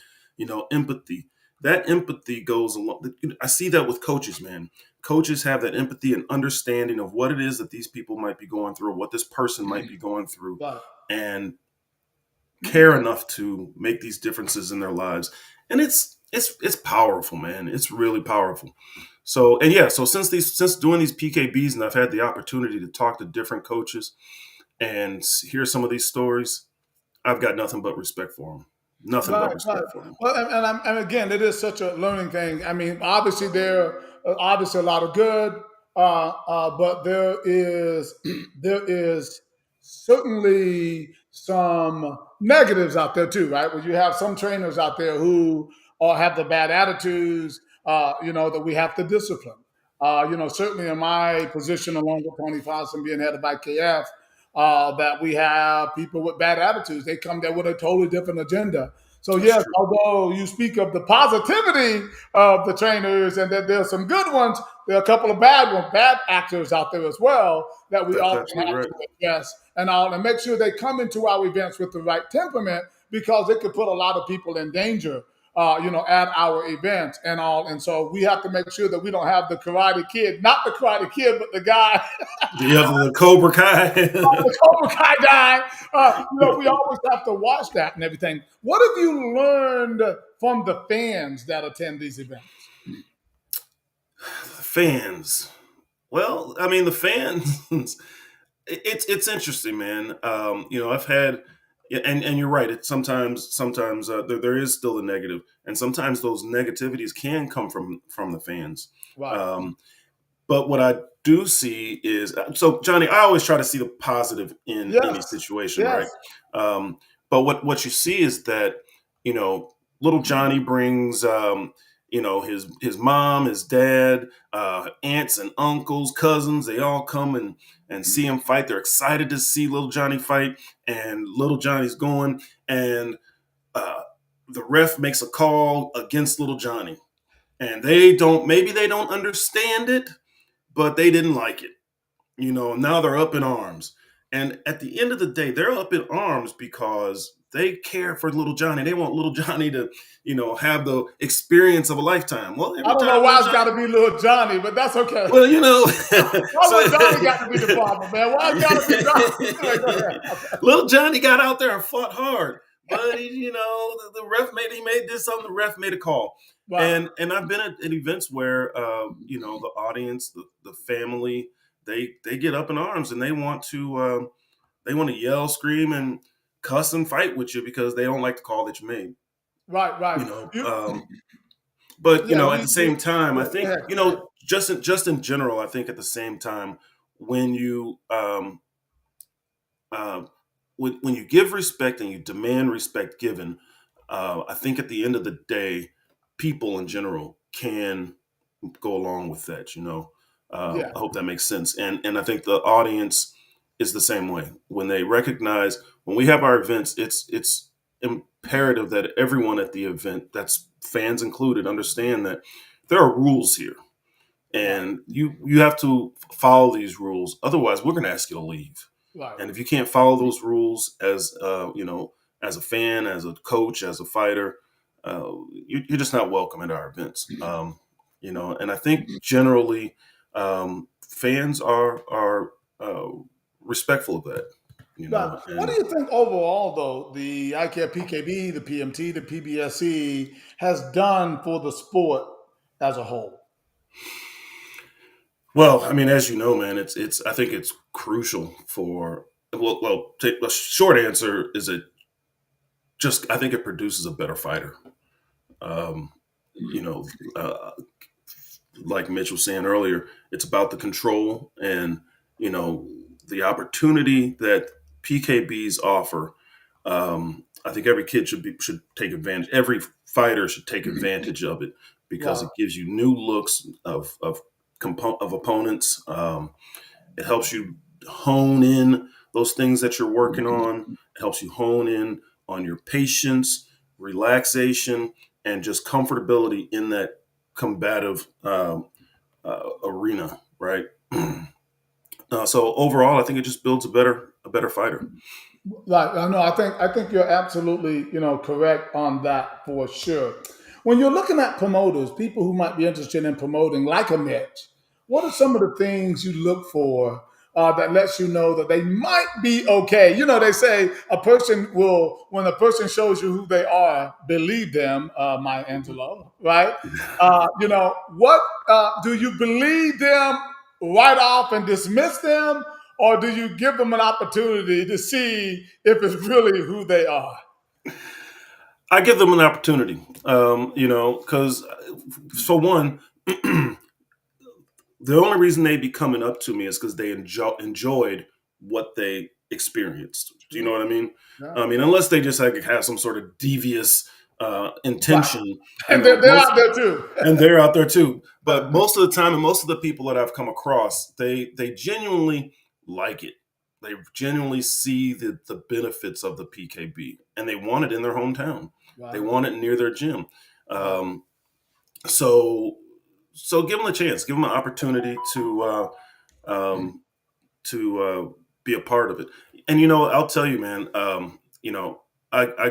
empathy. That empathy goes along. I see that with coaches, man. Coaches have that empathy and understanding of what it is that these people might be going through, what this person might be going through, Right. and care enough to make these differences in their lives. And it's powerful, man. It's really powerful. So and yeah, so since doing these PKBs and I've had the opportunity to talk to different coaches and hear some of these stories, I've got nothing but respect for them. Nothing but Right, right. respect for them. Well, and again, it is such a learning thing. I mean, obviously there are obviously a lot of good, but there is there is certainly some negatives out there too, right? Where you have some trainers out there who have the bad attitudes, that we have to discipline. Certainly in my position, along with Tony Foster being head of IKF, that we have people with bad attitudes. They come there with a totally different agenda. So That's yes, true. although you speak of the positivity of the trainers and that there's some good ones, there are a couple of bad ones, bad actors out there as well that we That's often absolutely have right. to address and make sure they come into our events with the right temperament because it could put a lot of people in danger. At our events and all, and so we have to make sure that we don't have the Karate Kid, not the Karate Kid, but the guy The Cobra Kai. the Cobra Kai guy. We always have to watch that and everything. What have you learned from the fans that attend these events? Fans. Well, I mean, the fans. It's interesting, man. I've had, yeah, and you're right. It's sometimes there is still a negative, and sometimes those negativities can come from the fans. Right. Um, but what I do see is so Johnny. I always try to see the positive in any Yes. situation, right? Yes. Um, but what you see is that you know little Johnny brings his mom, his dad, aunts and uncles, cousins. They all come and see him fight. They're excited to see little Johnny fight, and little Johnny's going, and uh, the ref makes a call against little Johnny, and maybe they don't understand it, but they didn't like it. Now they're up in arms. And at the end of the day, they're up in arms because they care for little Johnny. They want little Johnny to, have the experience of a lifetime. Well, I every don't know time why little it's got Johnny, to be little Johnny, but that's okay. well, Why little Johnny got to be the so problem, man? Why it got to be Johnny? Go ahead. Okay. little Johnny got out there and fought hard, but the ref did something. The ref made a call, Wow. and I've been at events where the audience, the family, they get up in arms and they want to yell, scream, and cuss and fight with you because they don't like the call that you made. Right, right. You know, You, but yeah, at the same time, I go think ahead, go ahead. just in general, I think at the same time when you uh, when you give respect and you demand respect given, I think at the end of the day, people in general can go along with that. Yeah, I hope that makes sense. And I think the audience is the same way. When they recognize when we have our events, it's imperative that everyone at the event, that's fans included, understand that there are rules here, right, and you have to follow these rules. Otherwise, we're going to ask you to leave. right. And if you can't follow those rules as as a fan, as a coach, as a fighter, you're just not welcome at our events. And I think generally fans are respectful of that. Right. What do And you think overall, though, the ICAP PKB, the PMT, the PBSC has done for the sport as a whole? well, I mean, as you know, man, it's I think it's crucial for take a short answer is it just I think it produces a better fighter. Um, you know, uh, like Mitch was saying earlier, it's about the control and you know the opportunity that PKBs offer. I think every kid should take advantage. Every fighter should take advantage of it because it Wow. gives you new looks of opponents. It helps you hone in those things that you're working on. It helps you hone in on your patience, relaxation, and just comfortability in that combative arena, right? So overall, I think it just builds a better fighter. Like I know, I think you're absolutely correct on that for sure. When you're looking at promoters, people who might be interested in promoting, like a Mitch, what are some of the things you look for that lets you know that they might be okay? They say a person will, when a person shows you who they are, believe them, Maya Angelou, right? What do you believe them right off and dismiss them, or do you give them an opportunity to see if it's really who they are? I give them an opportunity, because for one, the only reason they be coming up to me is because they enjoyed what they experienced. Do you know what I mean? Yeah. I mean, unless they just like have some sort of devious Right. intention, And they're out there too. and they're out there too. But most of the time, and most of the people that I've come across, they genuinely like it. They genuinely see the benefits of the PKB, and they want it in their hometown. They Wow. want it near their gym. Wow. Um, so so give them a chance, give them an opportunity um, to be a part of it. And I'll tell you, man. I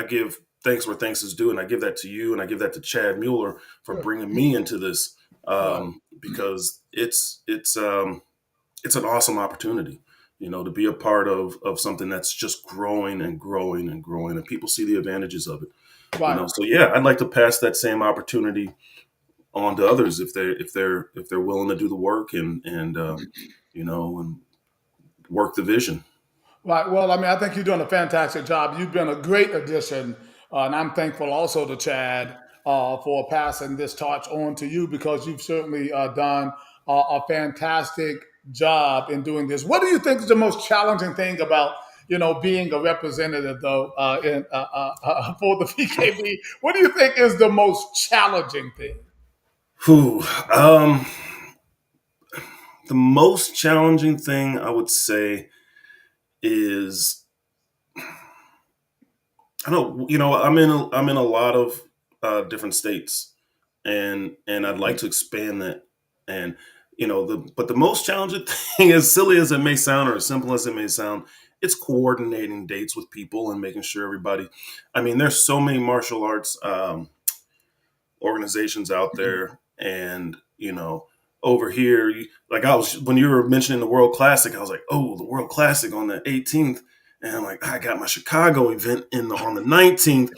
give thanks where thanks is due, and I give that to you, and I give that to Chad Mueller for Sure. bringing me into this Right. because it's an awesome opportunity. To be a part of something that's just growing and growing and growing, and people see the advantages of it. Right. So yeah, I'd like to pass that same opportunity on to others if they're willing to do the work and work the vision. Right. Well, I mean, I think you're doing a fantastic job. You've been a great addition, and I'm thankful also to Chad for passing this torch on to you because you've certainly done a fantastic job in doing this. What do you think is the most challenging thing about being a representative though for the PKB? What do you think is the most challenging thing? Whew. The most challenging thing I would say is I don't I'm in a lot of different states and I'd like to expand that and but the most challenging thing, as silly as it may sound or as simple as it may sound, it's coordinating dates with people and making sure everybody. I mean, there's so many martial arts organizations out there, and over here, like I was when you were mentioning the World Classic, I was like, oh, the World Classic on the 18th, and I'm like, I got my Chicago event on the 19th.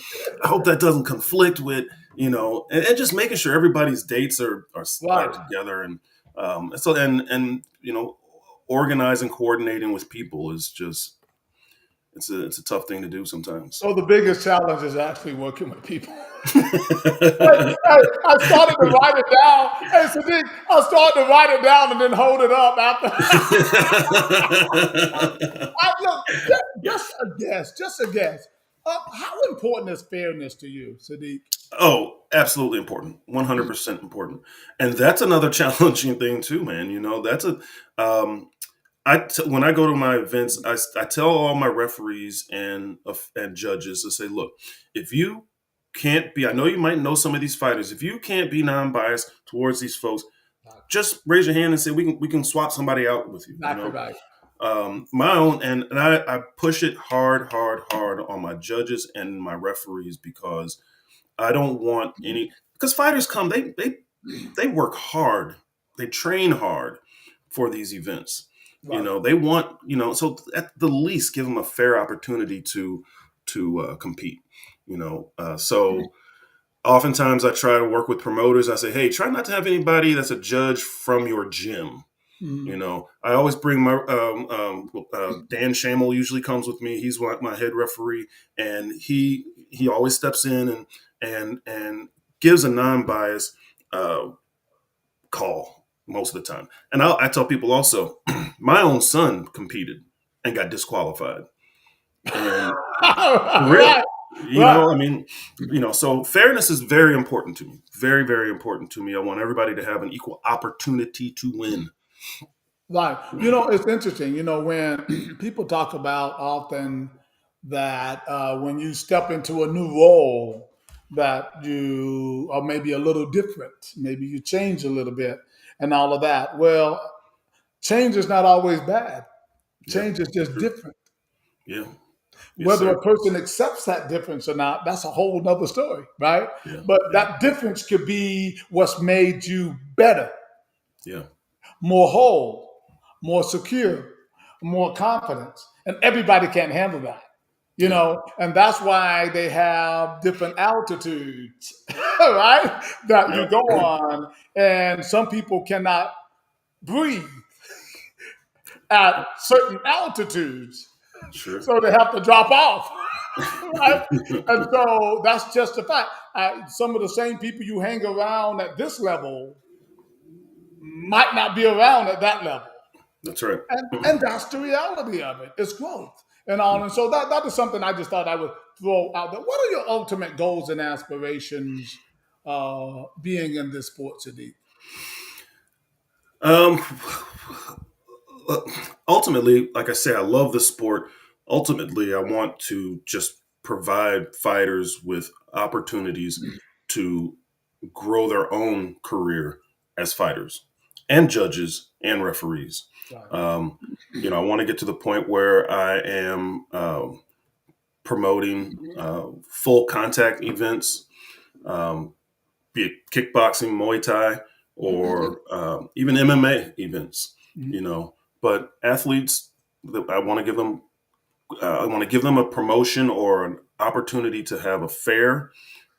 I hope that doesn't conflict with and just making sure everybody's dates are Right. together, and so and organizing, coordinating with people is just it's a tough thing to do sometimes. So the biggest challenge is actually working with people. I started to write it down. Hey, Sadiq, I started to write it down and then hold it up after. Look, just a guess, just a guess. How important is fairness to you, Sadiq? Oh, absolutely important. 100% important. And that's another challenging thing too, man. That's when I go to my events, I tell all my referees and judges to say, look, if you can't be, I know you might know some of these fighters. If you can't be non-biased towards these folks, just raise your hand and say we can swap somebody out with you. Exactly right. My own, and I push it hard on my judges and my referees, because I don't want because fighters come, they work hard, they train hard for these events. Right. They want, so at the least give them a fair opportunity to compete. So oftentimes I try to work with promoters. I say, hey, try not to have anybody that's a judge from your gym. I always bring my Dan Shamel usually comes with me. He's my head referee, and he always steps in and gives a non-biased call most of the time. And I tell people also, my own son competed and got disqualified. And Right. I mean, so fairness is very important to me. Very, very important to me. I want everybody to have an equal opportunity to win. Right. It's interesting. When people talk about often that when you step into a new role, that you are maybe a little different, maybe you change a little bit and all of that. Well, change is not always bad. Yeah, Change is just true. different. Yeah. Yes, Whether sir. a person accepts that difference or not, that's a whole nother story, right? Yeah. But Yeah. that difference could be what's made you better, Yeah. more whole, more secure, more confidence. And everybody can't handle that, Yeah. and that's why they have different altitudes, right? That you Yeah. go on. And some people cannot breathe at certain altitudes. Sure. So they have to drop off. Right? And so that's just a fact. Some of the same people you hang around at this level might not be around at that level. That's right. And that's the reality of it. It's growth and all. And so that is something I just thought I would throw out there. What are your ultimate goals and aspirations being in this sport, Sadiq? Um, ultimately, like I say, I love the sport. Ultimately, I want to just provide fighters with opportunities to grow their own career as fighters and judges and referees. I want to get to the point where I am promoting full contact events, be it kickboxing, Muay Thai, or even MMA events. But athletes, I want to give them a promotion or an opportunity to have a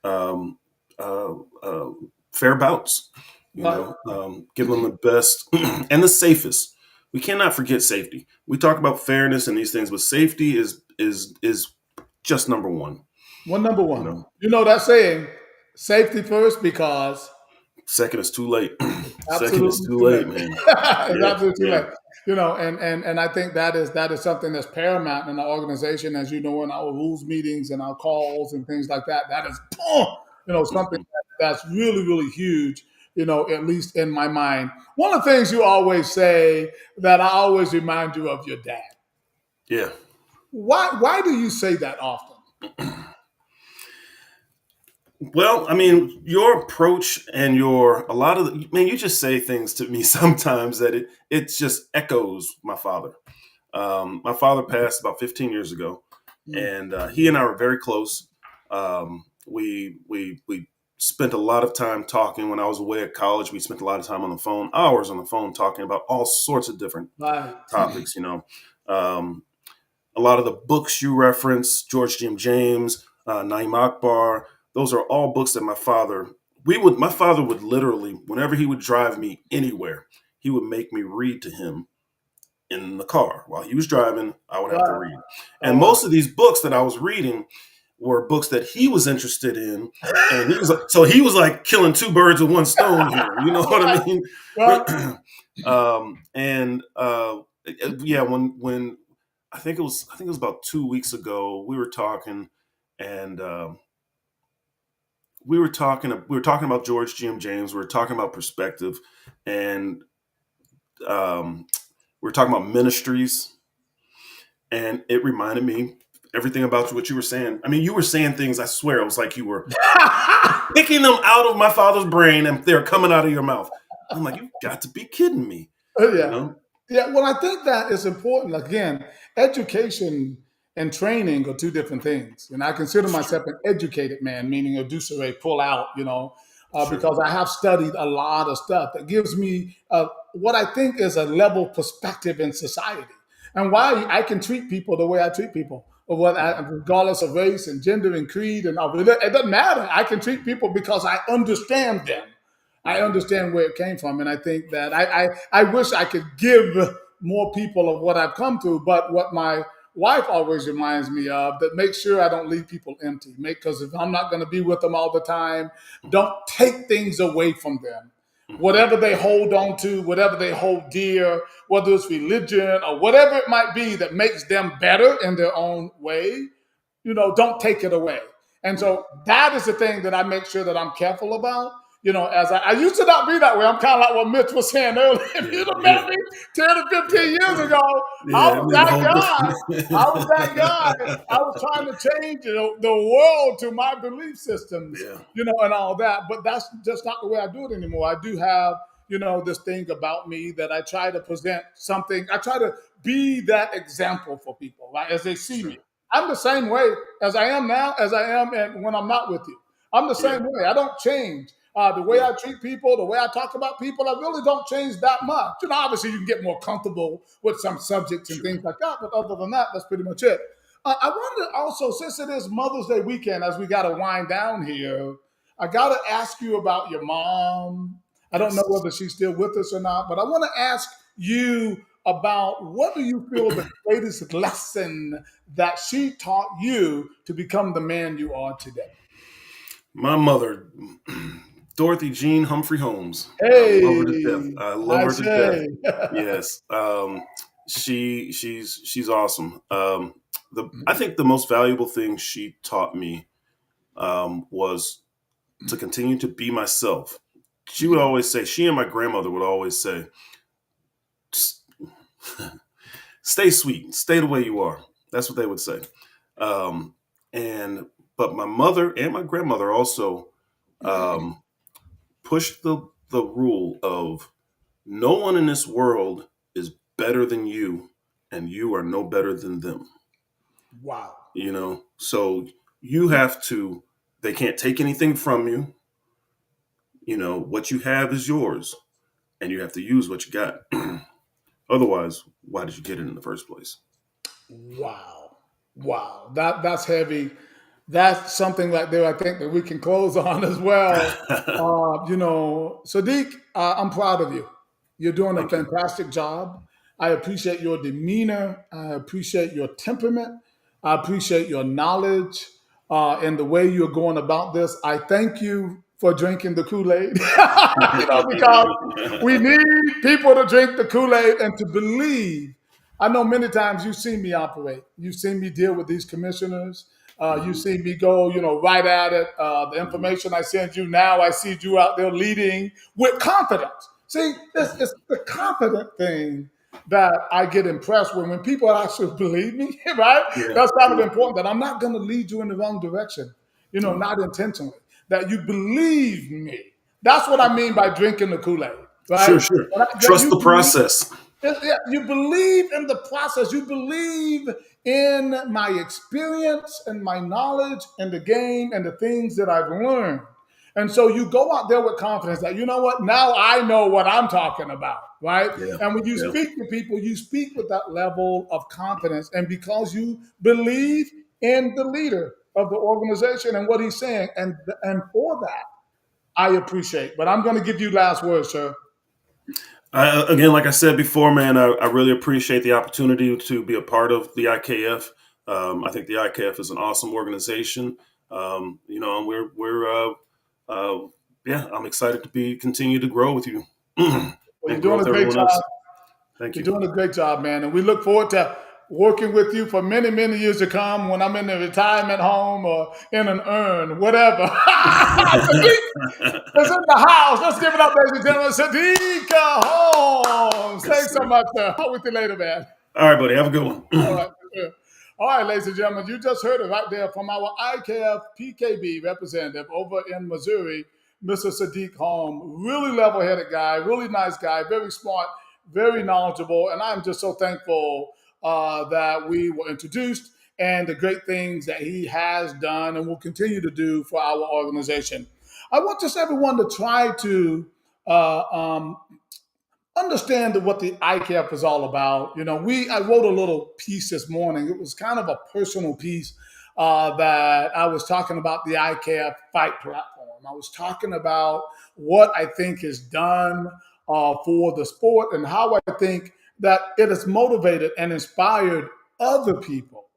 um, uh, fair bouts. Give them the best and the safest. We cannot forget safety. We talk about fairness and these things, but safety is just number one. Number one. That saying, safety first, because second is too late. Second is absolutely too too late, late. man. It's Yeah, absolutely too yeah. late. And I think that is something that's paramount in our organization, as in our rules meetings and our calls and things like that. That is, something Mhm. that's really, really huge. At least in my mind. One of the things you always say that I always remind you of your dad. Yeah. Why do you say that often? Well, I mean, your approach and a lot of man, you just say things to me sometimes that it just echoes my father. My father passed about 15 years ago, Mm. and he and I were very close. We spent a lot of time talking when I was away at college. We spent a lot of time on the phone, hours on the phone, talking about all sorts of different Right. topics. Um, a lot of the books you reference, George Jim James, Naim Akbar, those are all books that my father would literally, whenever he would drive me anywhere, he would make me read to him in the car while he was driving. I would have to Right. read. Oh, And wow. most of these books that I was reading were books that he was interested in. And he was like killing two birds with one stone here. You know what I mean? Right. And yeah, when I think it was about 2 weeks ago, we were talking, and we were talking about George G. M. James. We were talking about perspective, and um, we were talking about ministries, and it reminded me everything about what you were saying. I mean, you were saying things. I swear, it was like you were picking them out of my father's brain, and they're coming out of your mouth. I'm like, you've got to be kidding me, you Yeah. know? Yeah. Well, I think that is important. Again, education and training are two different things. And I consider Sure, myself an educated man, meaning a doucere, pull out, sure, because I have studied a lot of stuff that gives me what I think is a level perspective in society and why I can treat people the way I treat people. Or regardless of race and gender and creed and all, it doesn't matter. I can treat people because I understand them. I right. understand where it came from, and I think that I wish I could give more people of what I've come through. But what my wife always reminds me of, that make sure I don't leave people empty. Because if I'm not going to be with them all the time, Mhm, don't take things away from them. mhm, Whatever they hold on to, whatever they hold dear, whether it's religion or whatever it might be that makes them better in their own way, don't take it away. And mhm. so that is the thing that I make sure that I'm careful about. As I used to not be that way. I'm kind of like what Mitch was saying earlier. If Yeah, you'd have met yeah, me 10 or yeah, 15 years ago, I yeah. was It'd been a that whole guy. different. I was that guy. I was trying to change the world to my belief systems, Yeah, and all that. But that's just not the way I do it anymore. I do have, this thing about me that I try to present something. I try to be that example for people, right, as they see me. sure. I'm the same way as I am now, as I am and when I'm not with you. I'm the Yeah, same way. I don't change. The way yeah, I treat people, the way I talk about people, I really don't change that much. Obviously, you can get more comfortable with some subjects and sure. things like that, but other than that, that's pretty much it. I wanted to also, since it is Mother's Day weekend, as we got to wind down here, I got to ask you about your mom. I don't know Yes. whether she's still with us or not, but I want to ask you about what do you feel the greatest lesson that she taught you to become the man you are today? My mother, Dorothy Jean Humphrey Holmes. I love her to death. Hey, I love I her to death. say. Yes. She's awesome. I think the most valuable thing she taught me was to continue to be myself. She would always say, she and my grandmother would always say, "S- stay sweet, stay the way you are. That's what they would say. Um, and but my mother and my grandmother also um, pushed the rule of no one in this world is better than you, and you are no better than them. Wow. So you have to. They can't take anything from you. What you have is yours, and you have to use what you got. Otherwise, why did you get it in the first place? Wow. Wow. That's heavy. That's something right there I think that we can close on as well. Sadiq, I'm proud of you. You're doing a Thank you. fantastic job. I appreciate your demeanor. I appreciate your temperament. I appreciate your knowledge and the way you're going about this. I thank you for drinking the Kool-Aid, because we need people to drink the Kool-Aid and to believe. I know many times you've seen me operate. You've seen me deal with these commissioners. You've Mhm, seen me go, right at it. The mhm, information I send you now, I see you out there leading with confidence. See, mhm. it's the confident thing that I get impressed with when people actually believe me, right? Yeah, That's kind of yeah. important that I'm not going to lead you in the wrong direction, No, not intentionally. that you believe me. That's what I mean by drinking the Kool-Aid, Sure, right? sure. That Trust you the believe, process. yeah, you believe in the process. You believe in my experience and my knowledge and the game and the things that I've learned. And so you go out there with confidence that, you know what, now I know what I'm talking about, right? Yeah, And when you yeah. speak to people, you speak with that level of confidence. And because you believe in the leader of the organization and what he's saying. And for that, I appreciate. But I'm going to give you last words, sir. Again, like I said before, man, I really appreciate the opportunity to be a part of the IKF. I think the IKF is an awesome organization. And yeah, I'm excited to continue to grow with you Well, you're and grow doing a with great everyone job. else. Thank You're you. doing a great job, man. And we look forward to working with you for many, many years to come when I'm in the retirement home or in an urn, whatever. Sadiq is in the house. Let's give it up, ladies and gentlemen. Sadiq Holmes. Yes, Thanks so sir. much, sir. I'll with you later, man. All right, buddy. Have a good one. All right. Sure. All right, ladies and gentlemen, you just heard it right there from our IKF PKB representative over in Missouri, Mr. Sadiq Holm. Really level-headed guy, really nice guy, very smart, very knowledgeable, and I'm just so thankful that we were introduced and the great things that he has done and will continue to do for our organization. I want just everyone to try to uh, um, understand what the ICAP is all about. I wrote a little piece this morning. It was kind of a personal piece that I was talking about the ICAP Fight platform. I was talking about what I think is done for the sport and how I think that it has motivated and inspired other people,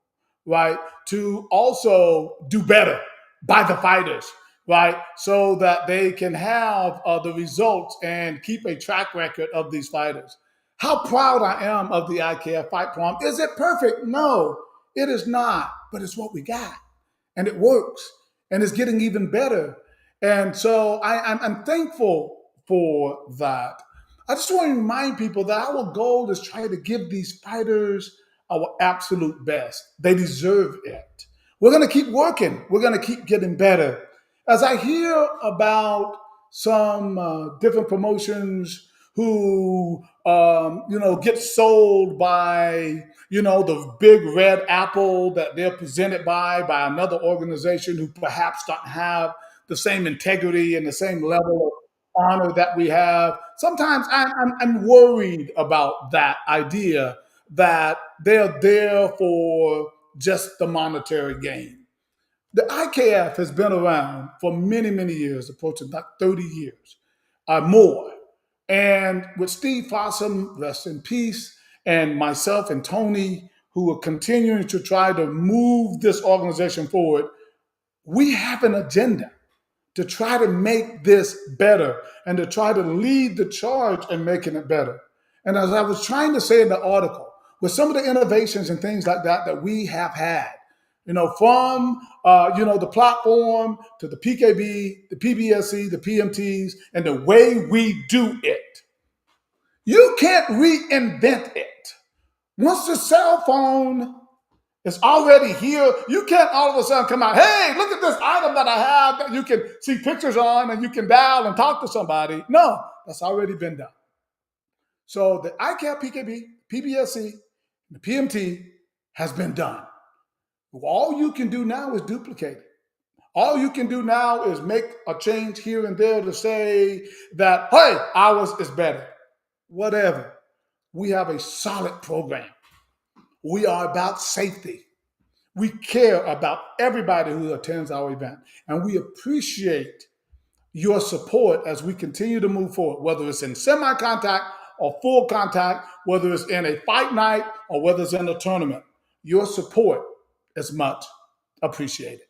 right, to also do better by the fighters, right? So that they can have the results and keep a track record of these fighters. How proud I am of the IKF Fight Prom. Is it perfect? No, it is not, but it's what we got. And it works. And it's getting even better. And so I'm thankful for that. I just want to remind people that our goal is try to give these fighters our absolute best. They deserve it. We're going to keep working. We're going to keep getting better. As I hear about some different promotions who, get sold by, the big red apple that they're presented by another organization who perhaps don't have the same integrity and the same level of honor that we have. Sometimes I'm worried about that idea that they're there for just the monetary gain. The IKF has been around for many, many years, approaching about 30 years or more. And with Steve Fossum, rest in peace, and myself and Tony, who are continuing to try to move this organization forward, we have an agenda to try to make this better and to try to lead the charge in making it better. And as I was trying to say in the article, with some of the innovations and things like that that we have had, from the platform to the PKB, the PBSC, the PMTs, and the way we do it, you can't reinvent it. Once the cell phone is already here, you can't all of a sudden come out, hey, look at this item that I have that you can see pictures on and you can dial and talk to somebody. No, that's already been done. So the ICAP, PKB, PBSC, the PMT has been done. All you can do now is duplicate it. All you can do now is make a change here and there to say that, hey, ours is better. Whatever. We have a solid program. We are about safety. We care about everybody who attends our event. And we appreciate your support as we continue to move forward, whether it's in semi-contact or full contact, whether it's in a fight night or whether it's in a tournament. Your support is much appreciated.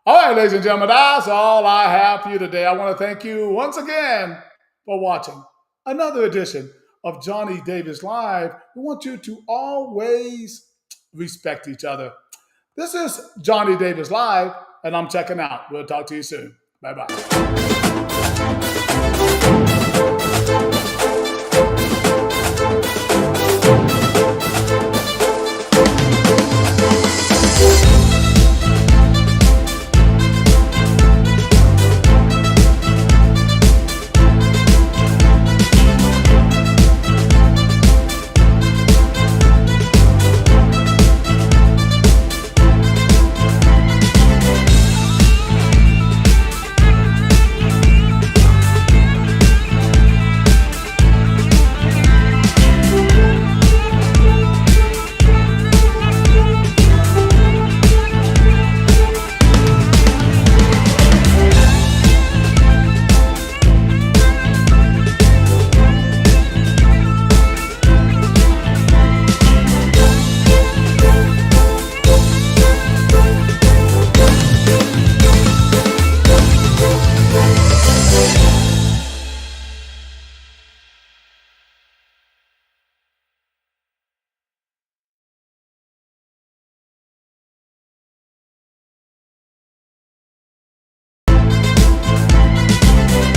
All right, ladies and gentlemen, that's all I have for you today. I want to thank you once again for watching another edition of Johnny Davis Live. We want you to always respect each other. This is Johnny Davis Live, and I'm checking out. We'll talk to you soon. Bye-bye.